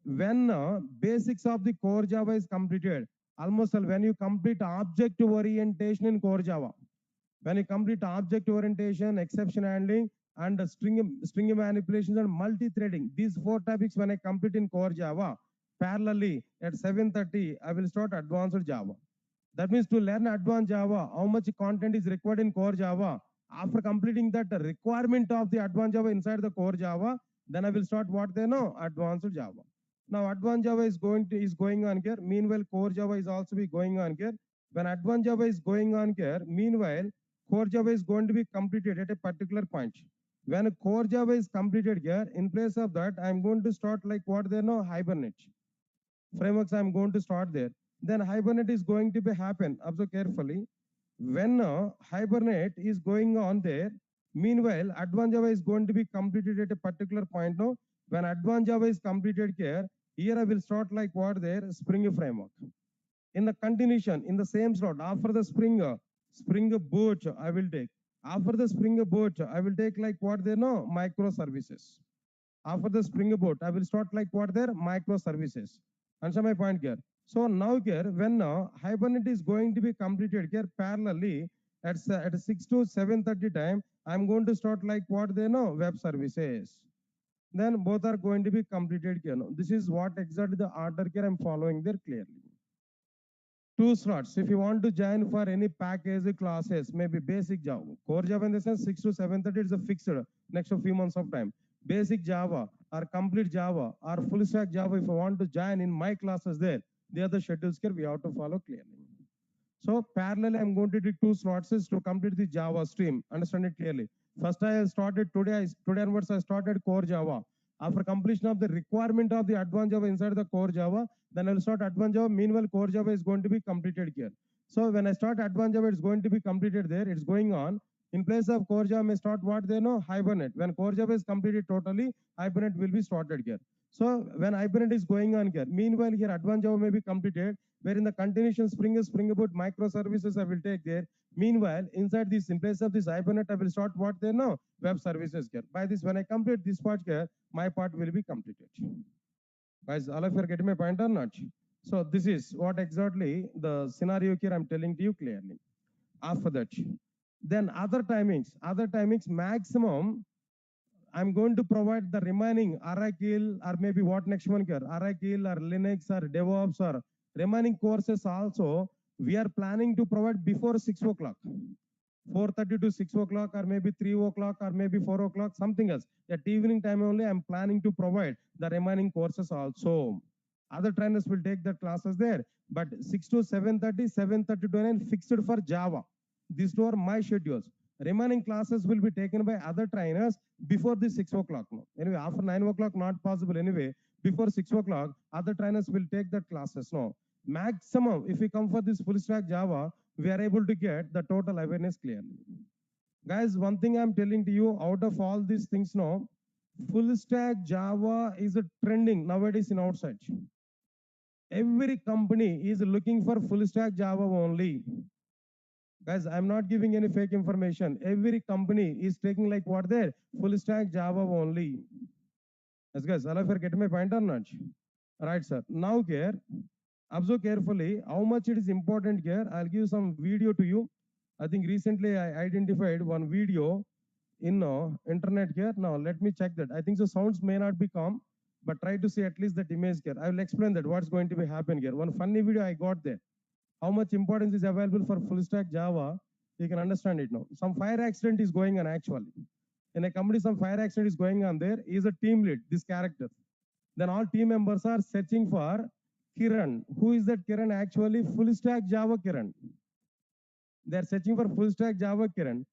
When basics of the core Java is completed, almost when you complete object orientation in core Java, when you complete object orientation, exception handling, and string manipulations and multi-threading, these four topics when I complete in core Java, parallelly at 7:30, I will start advanced Java. That means to learn advanced Java, how much content is required in core Java. After completing that requirement of the advanced Java inside the core Java, then I will start what they know, advanced Java. Now advanced Java is going on here. Meanwhile, core Java is also be going on here. When advanced Java is going on here, meanwhile, core Java is going to be completed at a particular point. When core Java is completed here, in place of that, I'm going to start like what they know, Hibernate frameworks. I'm going to start there. Then Hibernate is going to be happen. Observe carefully. When Hibernate is going on there, meanwhile, advanced Java is going to be completed at a particular point. No, when advanced Java is completed here I will start like what there, Spring framework. In the continuation, in the same slot, after the Spring Boot, I will take. After the Spring Boot, I will take like what they know, microservices. After the Spring Boot, I will start like what there, microservices. Answer my point here. So now here, when Hibernate is going to be completed here parallelly at 6 to 7:30 time, I'm going to start like what they know, web services. Then both are going to be completed here. This is what exactly the order here I'm following there clearly. Two slots. If you want to join for any package classes, maybe basic Java, core Java in the sense 6 to 7:30 is a fixed next few months of time. Basic Java or complete Java or full stack Java, if you want to join in my classes there, the other schedules here we have to follow clearly. So parallel, I'm going to do two slots to complete the Java stream. Understand it clearly. First, I started today onwards, I started core Java. After completion of the requirement of the advanced Java inside the core Java, Then I will start advanced Java. Meanwhile, core Java is going to be completed here. So when I start advanced Java, it's going to be completed there. It's going on. In place of core Java, I may start what they know, Hibernate. When core Java is completed totally, Hibernate will be started here. So when Hibernate is going on here, meanwhile here advanced Java may be completed, where in the continuation Spring Boot microservices I will take there. Meanwhile, inside this, in place of this Hibernate, I will start what they know, web services here. By this, when I complete this part here, my part will be completed. Guys, all of you are getting my point or not? So this is what exactly the scenario here I'm telling to you clearly. After that, then other timings maximum I'm going to provide the remaining Oracle or maybe what next one here, Oracle or Linux or DevOps or remaining courses also, we are planning to provide before 6 o'clock. 4:30 to 6 o'clock or maybe 3 o'clock or maybe 4 o'clock, something else. At evening time only, I'm planning to provide the remaining courses also. Other trainers will take the classes there, but 6 to 7:30, 7:30 to 9 fixed for Java. These two are my schedules. Remaining classes will be taken by other trainers before the 6 o'clock. No. Anyway, after 9 o'clock, not possible anyway. Before 6 o'clock, other trainers will take the classes. No. Maximum, if we come for this full stack Java, we are able to get the total awareness clearly. Guys, one thing I'm telling to you, out of all these things now, full stack Java is a trending nowadays in outside. Every company is looking for full stack Java only. Guys, I'm not giving any fake information. Every company is taking like what there, full stack Java only. Yes, guys, all of you are getting my point or not? Right, sir. Now here, observe carefully how much it is important here. I'll give some video to you. I think recently I identified one video in internet here. Now let me check that. I think the sounds may not be calm, but try to see at least that image here. I will explain that what's going to be happen here. One funny video I got there. How much importance is available for full stack Java? You can understand it now. Some fire accident is going on actually. In a company, some fire accident is going on there. He is a team lead, this character. Then all team members are searching for Kiran. Who is that Kiran? Actually, full stack Java Kiran. They are searching for full stack Java Kiran.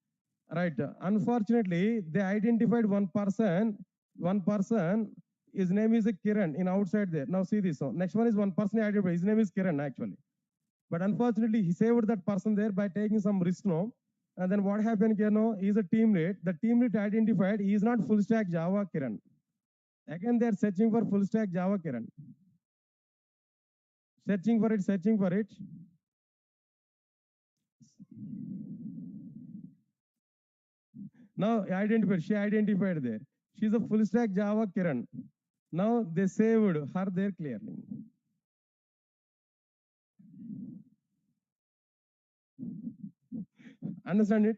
Right. Unfortunately, they identified one person. One person, his name is Kiran in outside there. Now see this. Next one is one person identified. His name is Kiran actually. But unfortunately, he saved that person there by taking some risk now. And then what happened here now? He is a team lead. The team lead identified he is not full stack Java Kiran. Again, they are searching for full stack Java Kiran. Searching for it, searching for it. Now identified, she identified there. She's a full stack Java Kiran. Now they saved her there clearly. Understand it?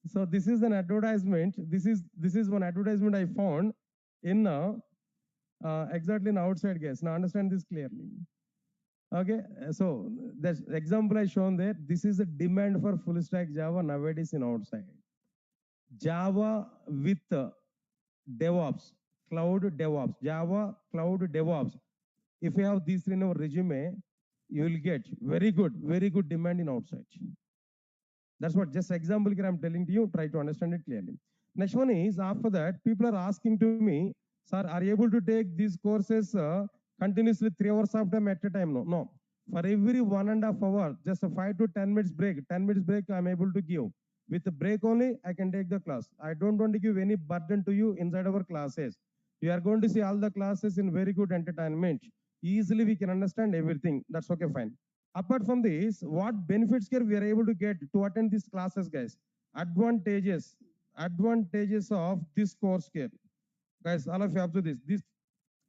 So this is an advertisement. This is one advertisement I found in exactly in outside guess. Now understand this clearly. Okay, so that's example I shown there. This is a demand for full stack Java nowadays in outside. Java with DevOps, cloud DevOps, Java cloud DevOps. If you have these three in our resume, you will get very good demand in outside. That's what just example here I'm telling to you. Try to understand it clearly. Next one is after that, people are asking to me, sir, are you able to take these courses continuously 3 hours of time at a time? No. For every 1.5 hours, just a 5 to 10 minutes break, 10 minutes break I'm able to give. With the break only, I can take the class. I don't want to give any burden to you inside our classes. You are going to see all the classes in very good entertainment. Easily we can understand everything. That's okay, fine. Apart from this, what benefits here we are able to get to attend these classes, guys? Advantages of this course here. Guys, all of you observe this.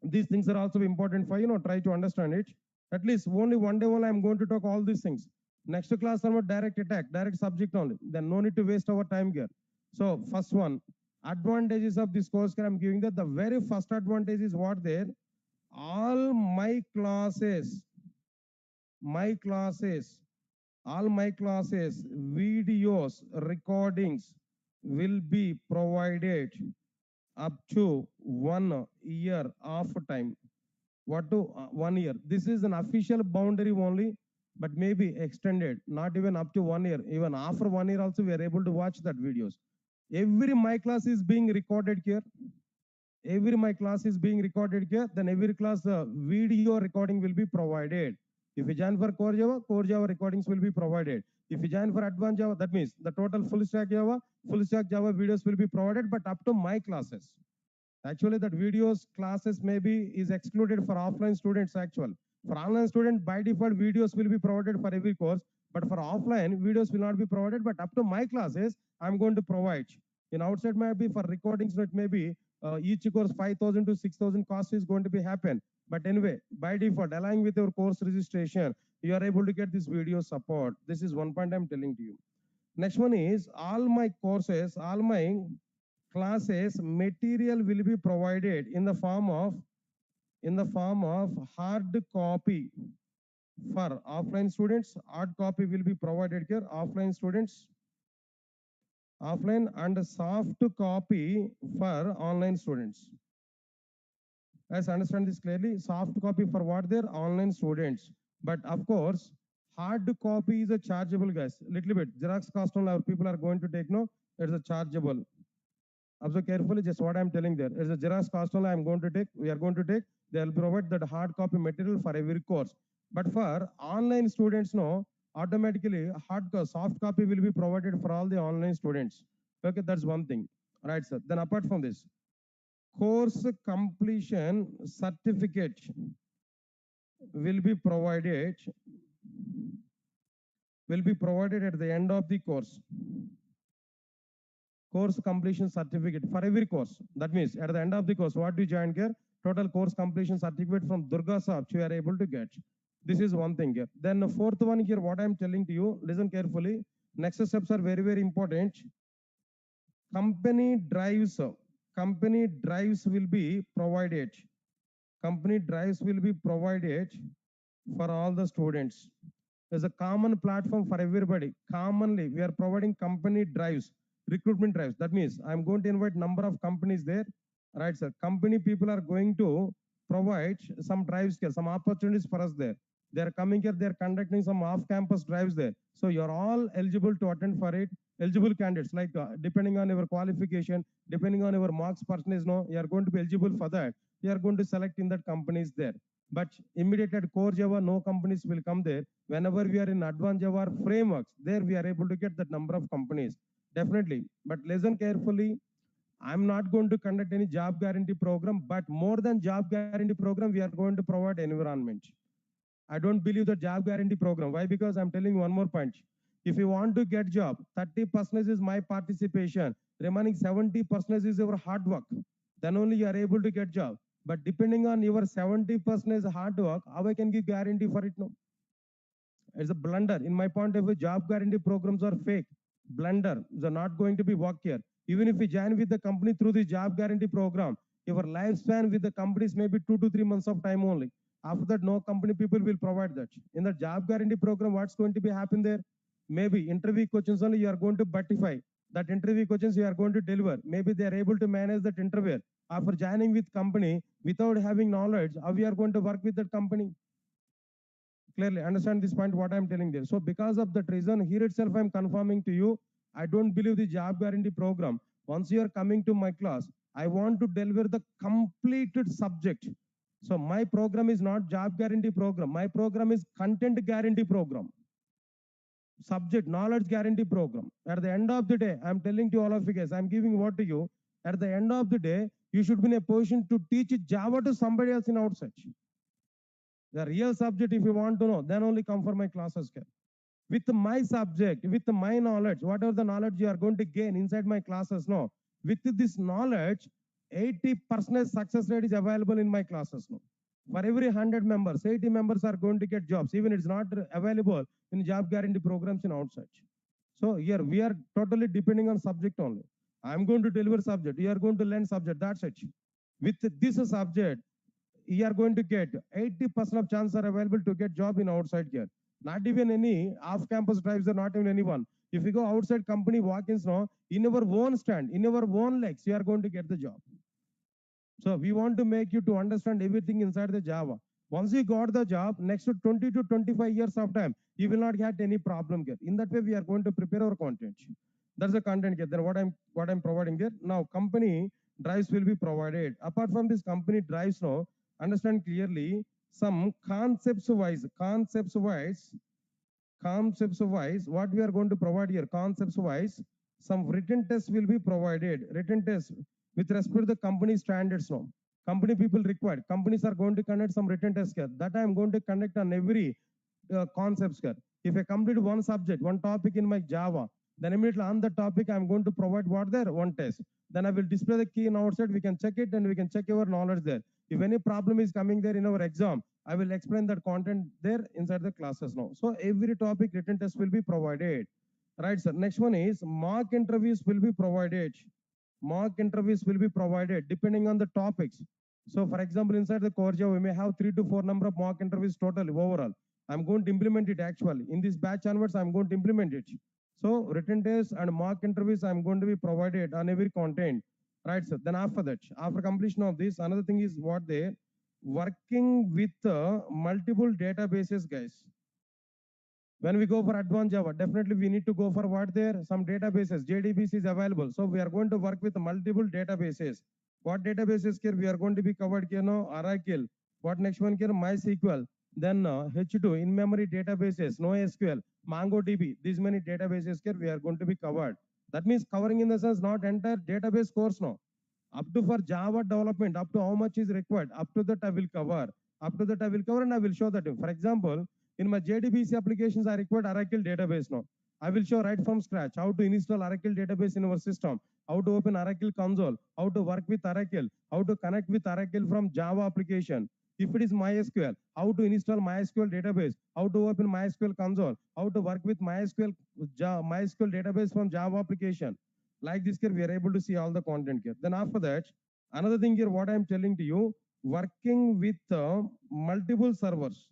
These things are also important for, try to understand it. At least only one day only I'm going to talk all these things. Next class about direct attack, direct subject only. Then no need to waste our time here. So first one, advantages of this course here I'm giving that. The very first advantage is what there? All my classes, videos, recordings will be provided up to 1 year of time. What to 1 year? This is an official boundary only, but maybe extended, not even up to 1 year. Even after 1 year also, we are able to watch that videos. Every my class is being recorded here. every my class is being recorded here, then every class video recording will be provided. If you join for core Java recordings will be provided. If you join for advanced Java, that means the total full stack Java videos will be provided, but up to my classes. Actually, that videos classes maybe is excluded for offline students actual. For online student, by default, videos will be provided for every course, but for offline, videos will not be provided, but up to my classes, I'm going to provide. In outside maybe for recordings, it may be each course 5,000 to 6,000 cost is going to be happen. But anyway, by default, aligning with your course registration, you are able to get this video support. This is one point I'm telling to you. Next one is all my courses, all my classes material will be provided in the form of hard copy for offline students. Hard copy will be provided here, offline students, offline, and soft copy for online students. Let's understand this clearly. Soft copy for what? They're online students. But of course, hard copy is a chargeable, guys. Little bit. Xerox cost on our people are going to take, no, it's a chargeable. Observe carefully just what I'm telling there. It's a Xerox cost only I'm going to take. We are going to take. They'll provide that hard copy material for every course. But for online students, no, automatically soft copy will be provided for all the online students. Okay, that's one thing. Right, sir. Then apart from this, course completion certificate will be provided at the end of the course. Course completion certificate for every course. That means at the end of the course, what do you join here? Total course completion certificate from Durga shop you are able to get. This is one thing here. Then the fourth one here, what I'm telling to you, listen carefully. Next steps are very, very important. Company drives will be provided. Company drives will be provided for all the students. There's a common platform for everybody. Commonly, we are providing company drives, recruitment drives. That means I'm going to invite number of companies there. Right, sir. Company people are going to provide some drives here, some opportunities for us there. They are coming here, they are conducting some off-campus drives there. So you're all eligible to attend for it. Eligible candidates, like depending on your qualification, depending on your marks percentage, no, you are going to be eligible for that. You are going to select in that companies there. But immediate at core Java, no companies will come there. Whenever we are in advanced Java frameworks, there we are able to get that number of companies. Definitely. But listen carefully. I'm not going to conduct any job guarantee program, but more than job guarantee program, we are going to provide environment. I don't believe the job guarantee program. Why? Because I'm telling you one more point. If you want to get job, 30% is my participation. Remaining 70% is your hard work. Then only you are able to get job. But depending on your 70% hard work, how I can give guarantee for it? No. It's a blunder. In my point of view, job guarantee programs are fake. Blunder. They're not going to be work here. Even if you join with the company through the job guarantee program, your lifespan with the companies may be 2 to 3 months of time only. After that, no company people will provide that. In the job guarantee program, what's going to be happen there? Maybe interview questions only you are going to buttify. That interview questions you are going to deliver. Maybe they are able to manage that interview. After joining with company, without having knowledge, how we are going to work with that company? Clearly understand this point, what I'm telling there. So because of that reason, here itself I'm confirming to you, I don't believe the job guarantee program. Once you are coming to my class, I want to deliver the completed subject. So my program is not job guarantee program. My program is content guarantee program. Subject knowledge guarantee program. At the end of the day, I'm telling to all of you guys, I'm giving what to you. At the end of the day, you should be in a position to teach Java to somebody else in outside. The real subject, if you want to know, then only come for my classes. With my subject, with my knowledge, whatever the knowledge you are going to gain inside my classes, no. With this knowledge, 80% success rate is available in my classes. No. For every 100 members, 80 members are going to get jobs. Even it's not available in job guarantee programs in outside. So here we are totally depending on subject only. I'm going to deliver subject. You are going to learn subject. That's it. With this subject, you are going to get 80% of chance are available to get job in outside here. Not even any off-campus drives, are not even anyone. If you go outside company walk-ins now, in our own stand, in our own legs, you are going to get the job. So we want to make you to understand everything inside the Java. Once you got the job, next 20 to 25 years of time, you will not get any problem here. In that way, we are going to prepare our content. That's the content here. Then what I'm providing here. Now company drives will be provided. Apart from this company drives now, understand clearly some concepts wise, what we are going to provide here, concepts wise, some written tests will be provided. Written tests with respect to the company standards now. Company people required. Companies are going to conduct some written tests here. That I am going to conduct on every concepts here. If I complete one subject, one topic in my Java, then immediately on the topic I'm going to provide what there one test. Then I will display the key in our side. We can check it and we can check our knowledge there. If any problem is coming there in our exam, I will explain that content there inside the classes now. So every topic written test will be provided. Right, sir. Next one is mock interviews will be provided. Mock interviews will be provided depending on the topics. So for example, inside the core Java, we may have 3 to 4 number of mock interviews total overall. I'm going to implement it actually. In this batch onwards, I'm going to implement it. So written tests and mock interviews I'm going to be provided on every content. Right, sir. Then after that, after completion of this, another thing is what they working with multiple databases, guys. When we go for advanced Java, definitely we need to go for what there, some databases, JDBC is available. So we are going to work with multiple databases. What databases here we are going to be covered here now? Oracle. What next one here? MySQL. Then H2, in-memory databases, NoSQL, MongoDB. These many databases here we are going to be covered. That means covering in the sense not entire database course now. Up to for Java development, up to how much is required, up to that I will cover. Up to that I will cover and I will show that. For example, in my JDBC applications, I required Oracle database now. I will show right from scratch how to install Oracle database in our system, how to open Oracle console, how to work with Oracle, how to connect with Oracle from Java application. If it is MySQL, how to install MySQL database, how to open MySQL console, how to work with MySQL database from Java application. Like this here, we are able to see all the content here. Then after that, another thing here, what I'm telling to you, working with multiple servers,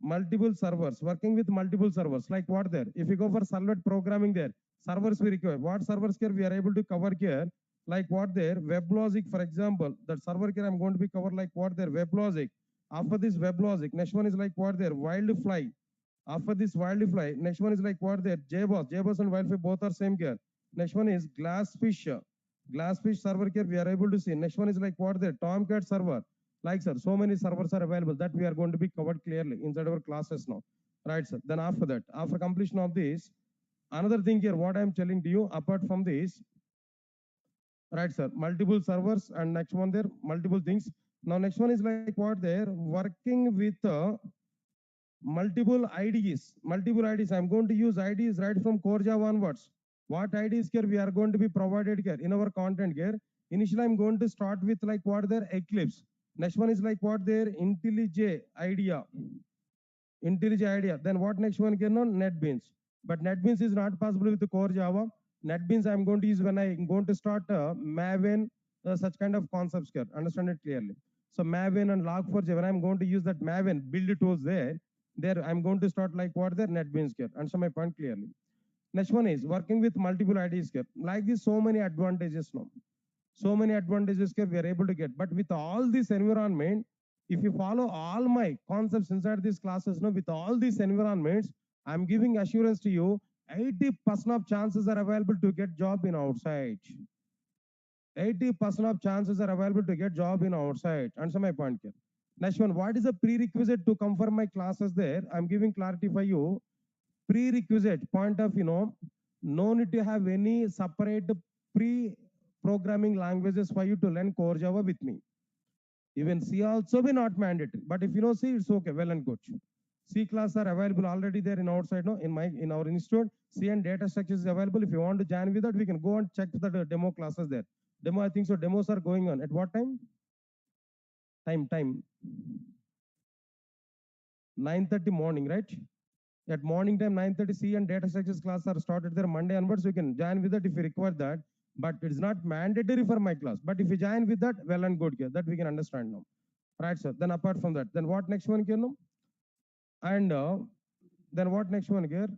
working with multiple servers, like what there? If you go for servlet programming there, servers we require. What servers here we are able to cover here? Like what there? WebLogic, for example, that server here I'm going to be covered like what there? WebLogic. After this WebLogic, next one is like what there? Wildfly. After this Wildfly, next one is like what there? JBoss and Wildfly both are same here. Next one is Glassfish. Glassfish server here we are able to see. Next one is like what there? Tomcat server. Like sir, so many servers are available that we are going to be covered clearly inside our classes now. Right, sir. Then after that, after completion of this, another thing here, what I'm telling to you, apart from this, right, sir, multiple servers and next one there, multiple things. Now next one is like what there, working with multiple IDs. I'm going to use IDs right from core Java onwards. What IDs here we are going to be provided here in our content here. Initially, I'm going to start with like what there, Eclipse. Next one is like what there, IntelliJ IDEA. Then what next one here? No, NetBeans. But NetBeans is not possible with the core Java. NetBeans I'm going to use when I'm going to start Maven, such kind of concepts here. Understand it clearly. So Maven and Log4j, when I'm going to use that Maven build tools there I'm going to start like what there, NetBeans here. Answer my point clearly. Next one is working with multiple IDs here. Like this, so many advantages now. So many advantages here we are able to get. But with all this environment, if you follow all my concepts inside these classes, now with all these environments, I'm giving assurance to you, 80% of chances are available to get job in outside. 80% of chances are available to get job in outside. Answer my point here. Next one, what is the prerequisite to come for my classes there? I'm giving clarity for you. Prerequisite point of, no need to have any separate pre-programming languages for you to learn core Java with me. Even C also be not mandatory. But if you know C, it's okay, well and good. C class are available already there in outside, no, in our institute. C and data structures is available. If you want to join with that, we can go and check the demo classes there. Demo, I think so. Demos are going on. At what time? Time. 9:30 morning, right? At morning time, 9:30 C and data structures class are started there Monday onwards. You can join with that if you require that. But it is not mandatory for my class. But if you join with that, well and good here. That we can understand now. Right, sir. Then apart from that, then what next one here now? And then what next one here?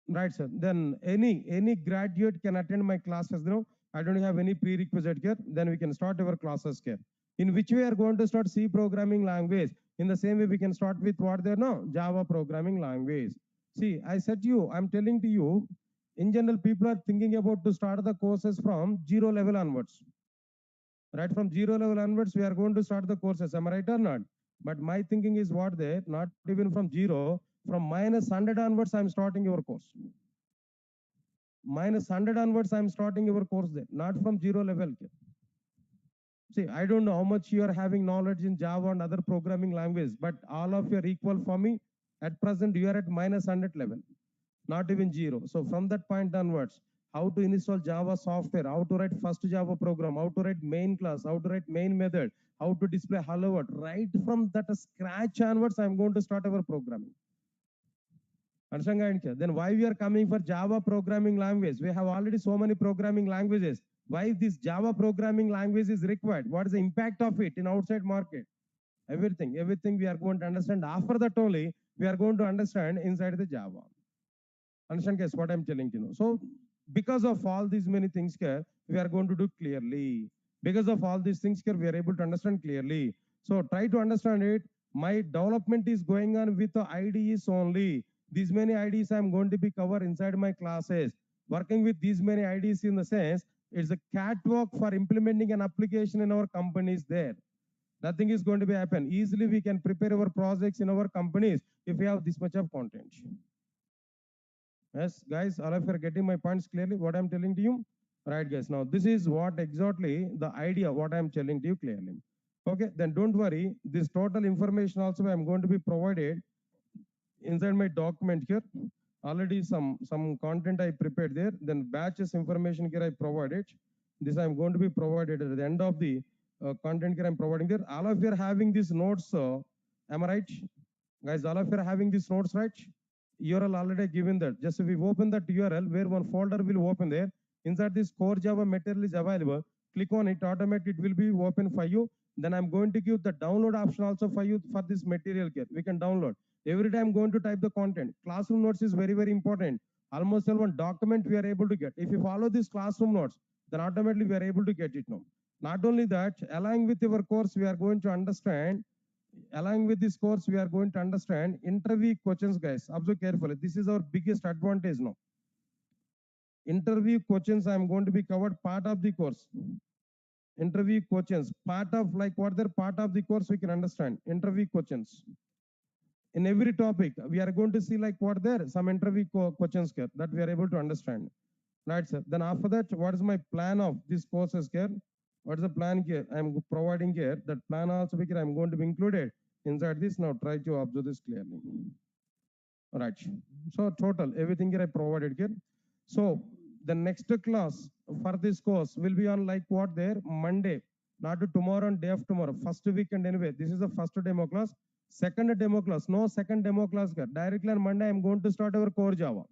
Right, sir. Then any graduate can attend my classes. I don't have any prerequisite here. Then we can start our classes here. In which way are going to start C programming language? In the same way, we can start with what there now? Java programming language. See, I said to you, I'm telling to you, In general, people are thinking about to start the courses from zero level onwards. Right from zero level onwards, we are going to start the courses. Am I right or not? But my thinking is what there, not even from zero, from minus 100 onwards, I'm starting your course. Minus 100 onwards, I'm starting your course there, not from zero level. See, I don't know how much you are having knowledge in Java and other programming language, but all of you are equal for me. At present, you are at minus 100 level, not even zero. So from that point onwards, how to install Java software, how to write first Java program, how to write main class, how to write main method, how to display hello world. Right from that scratch onwards, I'm going to start our programming. Then why we are coming for Java programming language? We have already so many programming languages. Why this Java programming language is required? What is the impact of it in outside market? Everything we are going to understand. After that only, we are going to understand inside the Java. Understand, guys, what I'm telling you. So because of all these many things here, we are going to do clearly. Because of all these things here, we are able to understand clearly. So try to understand it. My development is going on with the IDEs only. These many IDEs I'm going to be covered inside my classes. Working with these many IDEs in the sense, it's a catwalk for implementing an application in our companies there. Nothing is going to be happen. Easily we can prepare our projects in our companies if we have this much of content. Yes, guys, all of you are getting my points clearly, what I'm telling to you? Right, guys. Now, this is what exactly the idea, what I'm telling to you clearly. Okay, then don't worry. This total information also I'm going to be provided inside my document here. Already some content I prepared there. Then batches information here I provided. This I'm going to be provided at the end of the content here I'm providing there. All of you are having these notes. Am I right? Guys, all of you are having these notes, right? URL already given that. Just if we open that URL where one folder will open there, inside this core Java material is available. Click on it, automatically it will be open for you. Then I'm going to give the download option also for you for this material here. We can download. Every time I'm going to type the content. Classroom notes is very, very important. Almost all one document we are able to get. If you follow this classroom notes, then automatically we are able to get it now. Not only that, along with your course, we are going to understand along with this course, we are going to understand interview questions, guys. Observe carefully. This is our biggest advantage now. Interview questions, I am going to be covered part of the course. Interview questions, part of like what they're part of the course, we can understand. Interview questions. In every topic, we are going to see like what there, some interview questions here that we are able to understand. Right, sir. Then after that, what is my plan of this courses here? What is the plan here? I'm providing here. That plan also here I'm going to be included inside this. Now try to observe this clearly. Right. So total, everything here I provided here. So the next class for this course will be on like what there? Monday, not tomorrow and day of tomorrow. First weekend anyway. This is the first demo class. Second demo class. No second demo class here. Directly on Monday, I'm going to start our core Java.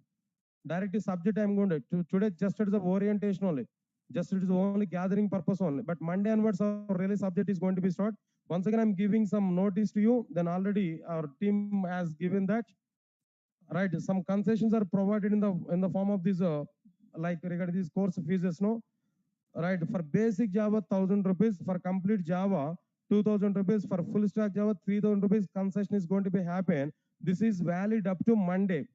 Directly subject I'm going to today just it is the orientation only. Just it is only gathering purpose only. But Monday onwards, our really subject is going to be start. Once again, I'm giving some notice to you. Then already our team has given that. Right, some concessions are provided in the form of this like regarding these course fees, no. Right, for basic Java 1,000 rupees, for complete Java 2,000 rupees, for full stack Java 3,000 rupees concession is going to be happen. This is valid up to Monday.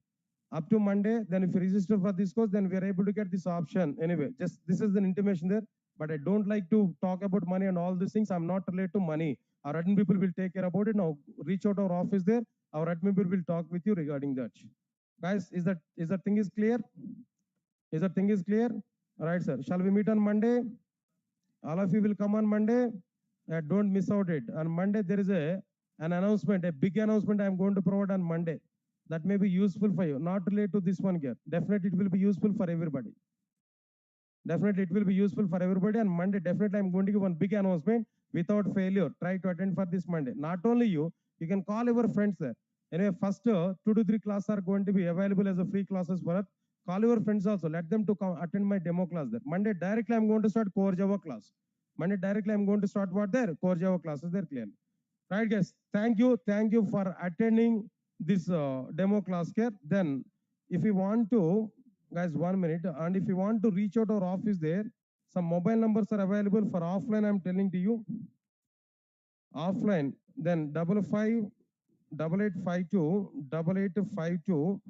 Up to Monday, then if you register for this course, then we are able to get this option. Anyway, just this is an intimation there. But I don't like to talk about money and all these things. I'm not related to money. Our admin people will take care about it. Now reach out our office there. Our admin people will talk with you regarding that. Guys, is that thing is clear? Is that thing is clear? All right, sir. Shall we meet on Monday? All of you will come on Monday. Don't miss out it. On Monday there is an announcement, a big announcement I am going to provide on Monday. That may be useful for you. Not related to this one here. Definitely it will be useful for everybody. Definitely it will be useful for everybody. On Monday, definitely I'm going to give one big announcement without failure. Try to attend for this Monday. Not only you can call your friends there. Anyway, first 2 to 3 classes are going to be available as a free classes for us. Call your friends also. Let them to come attend my demo class there. Monday directly I'm going to start core Java class. Monday directly I'm going to start what there? Core Java classes there clearly. Right, guys. Thank you. Thank you for attending this demo class here. Then if you want to, guys, 1 minute. And if you want to reach out our office there, some mobile numbers are available for offline. I'm telling to you. Offline, then 55 8852 8852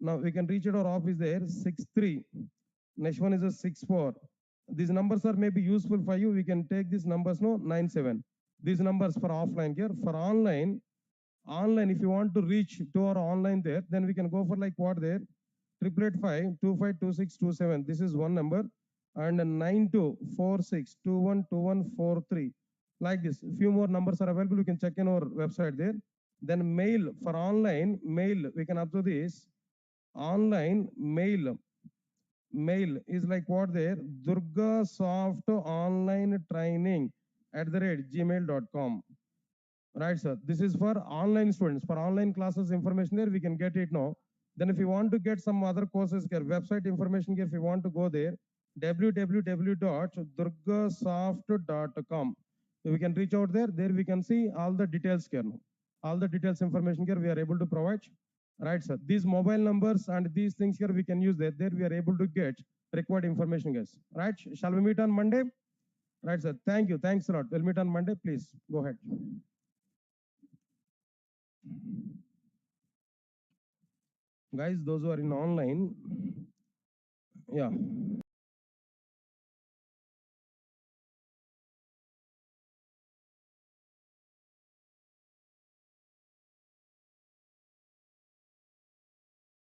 Now we can reach at our office there 63. Next one is a 64. These numbers are maybe useful for you. We can take these numbers no 97. These numbers for offline here. For online, if you want to reach to our online there, then we can go for like what there 888-525-2627. This is one number, and 9246212143. Like this, few more numbers are available. You can check in our website there. Then mail for online mail, we can observe this online mail is like what there Durga soft online training @gmail.com. Right, sir. This is for online students. For online classes information there, we can get it now. Then if you want to get some other courses here, website information here, if you want to go there, www.durgasoft.com. We can reach out there. There we can see all the details here now. All the details information here we are able to provide. Right, sir. These mobile numbers and these things here we can use there. There we are able to get required information, guys. Right? Shall we meet on Monday? Right, sir. Thank you. Thanks a lot. We'll meet on Monday. Please go ahead. Guys, those who are in online, yeah.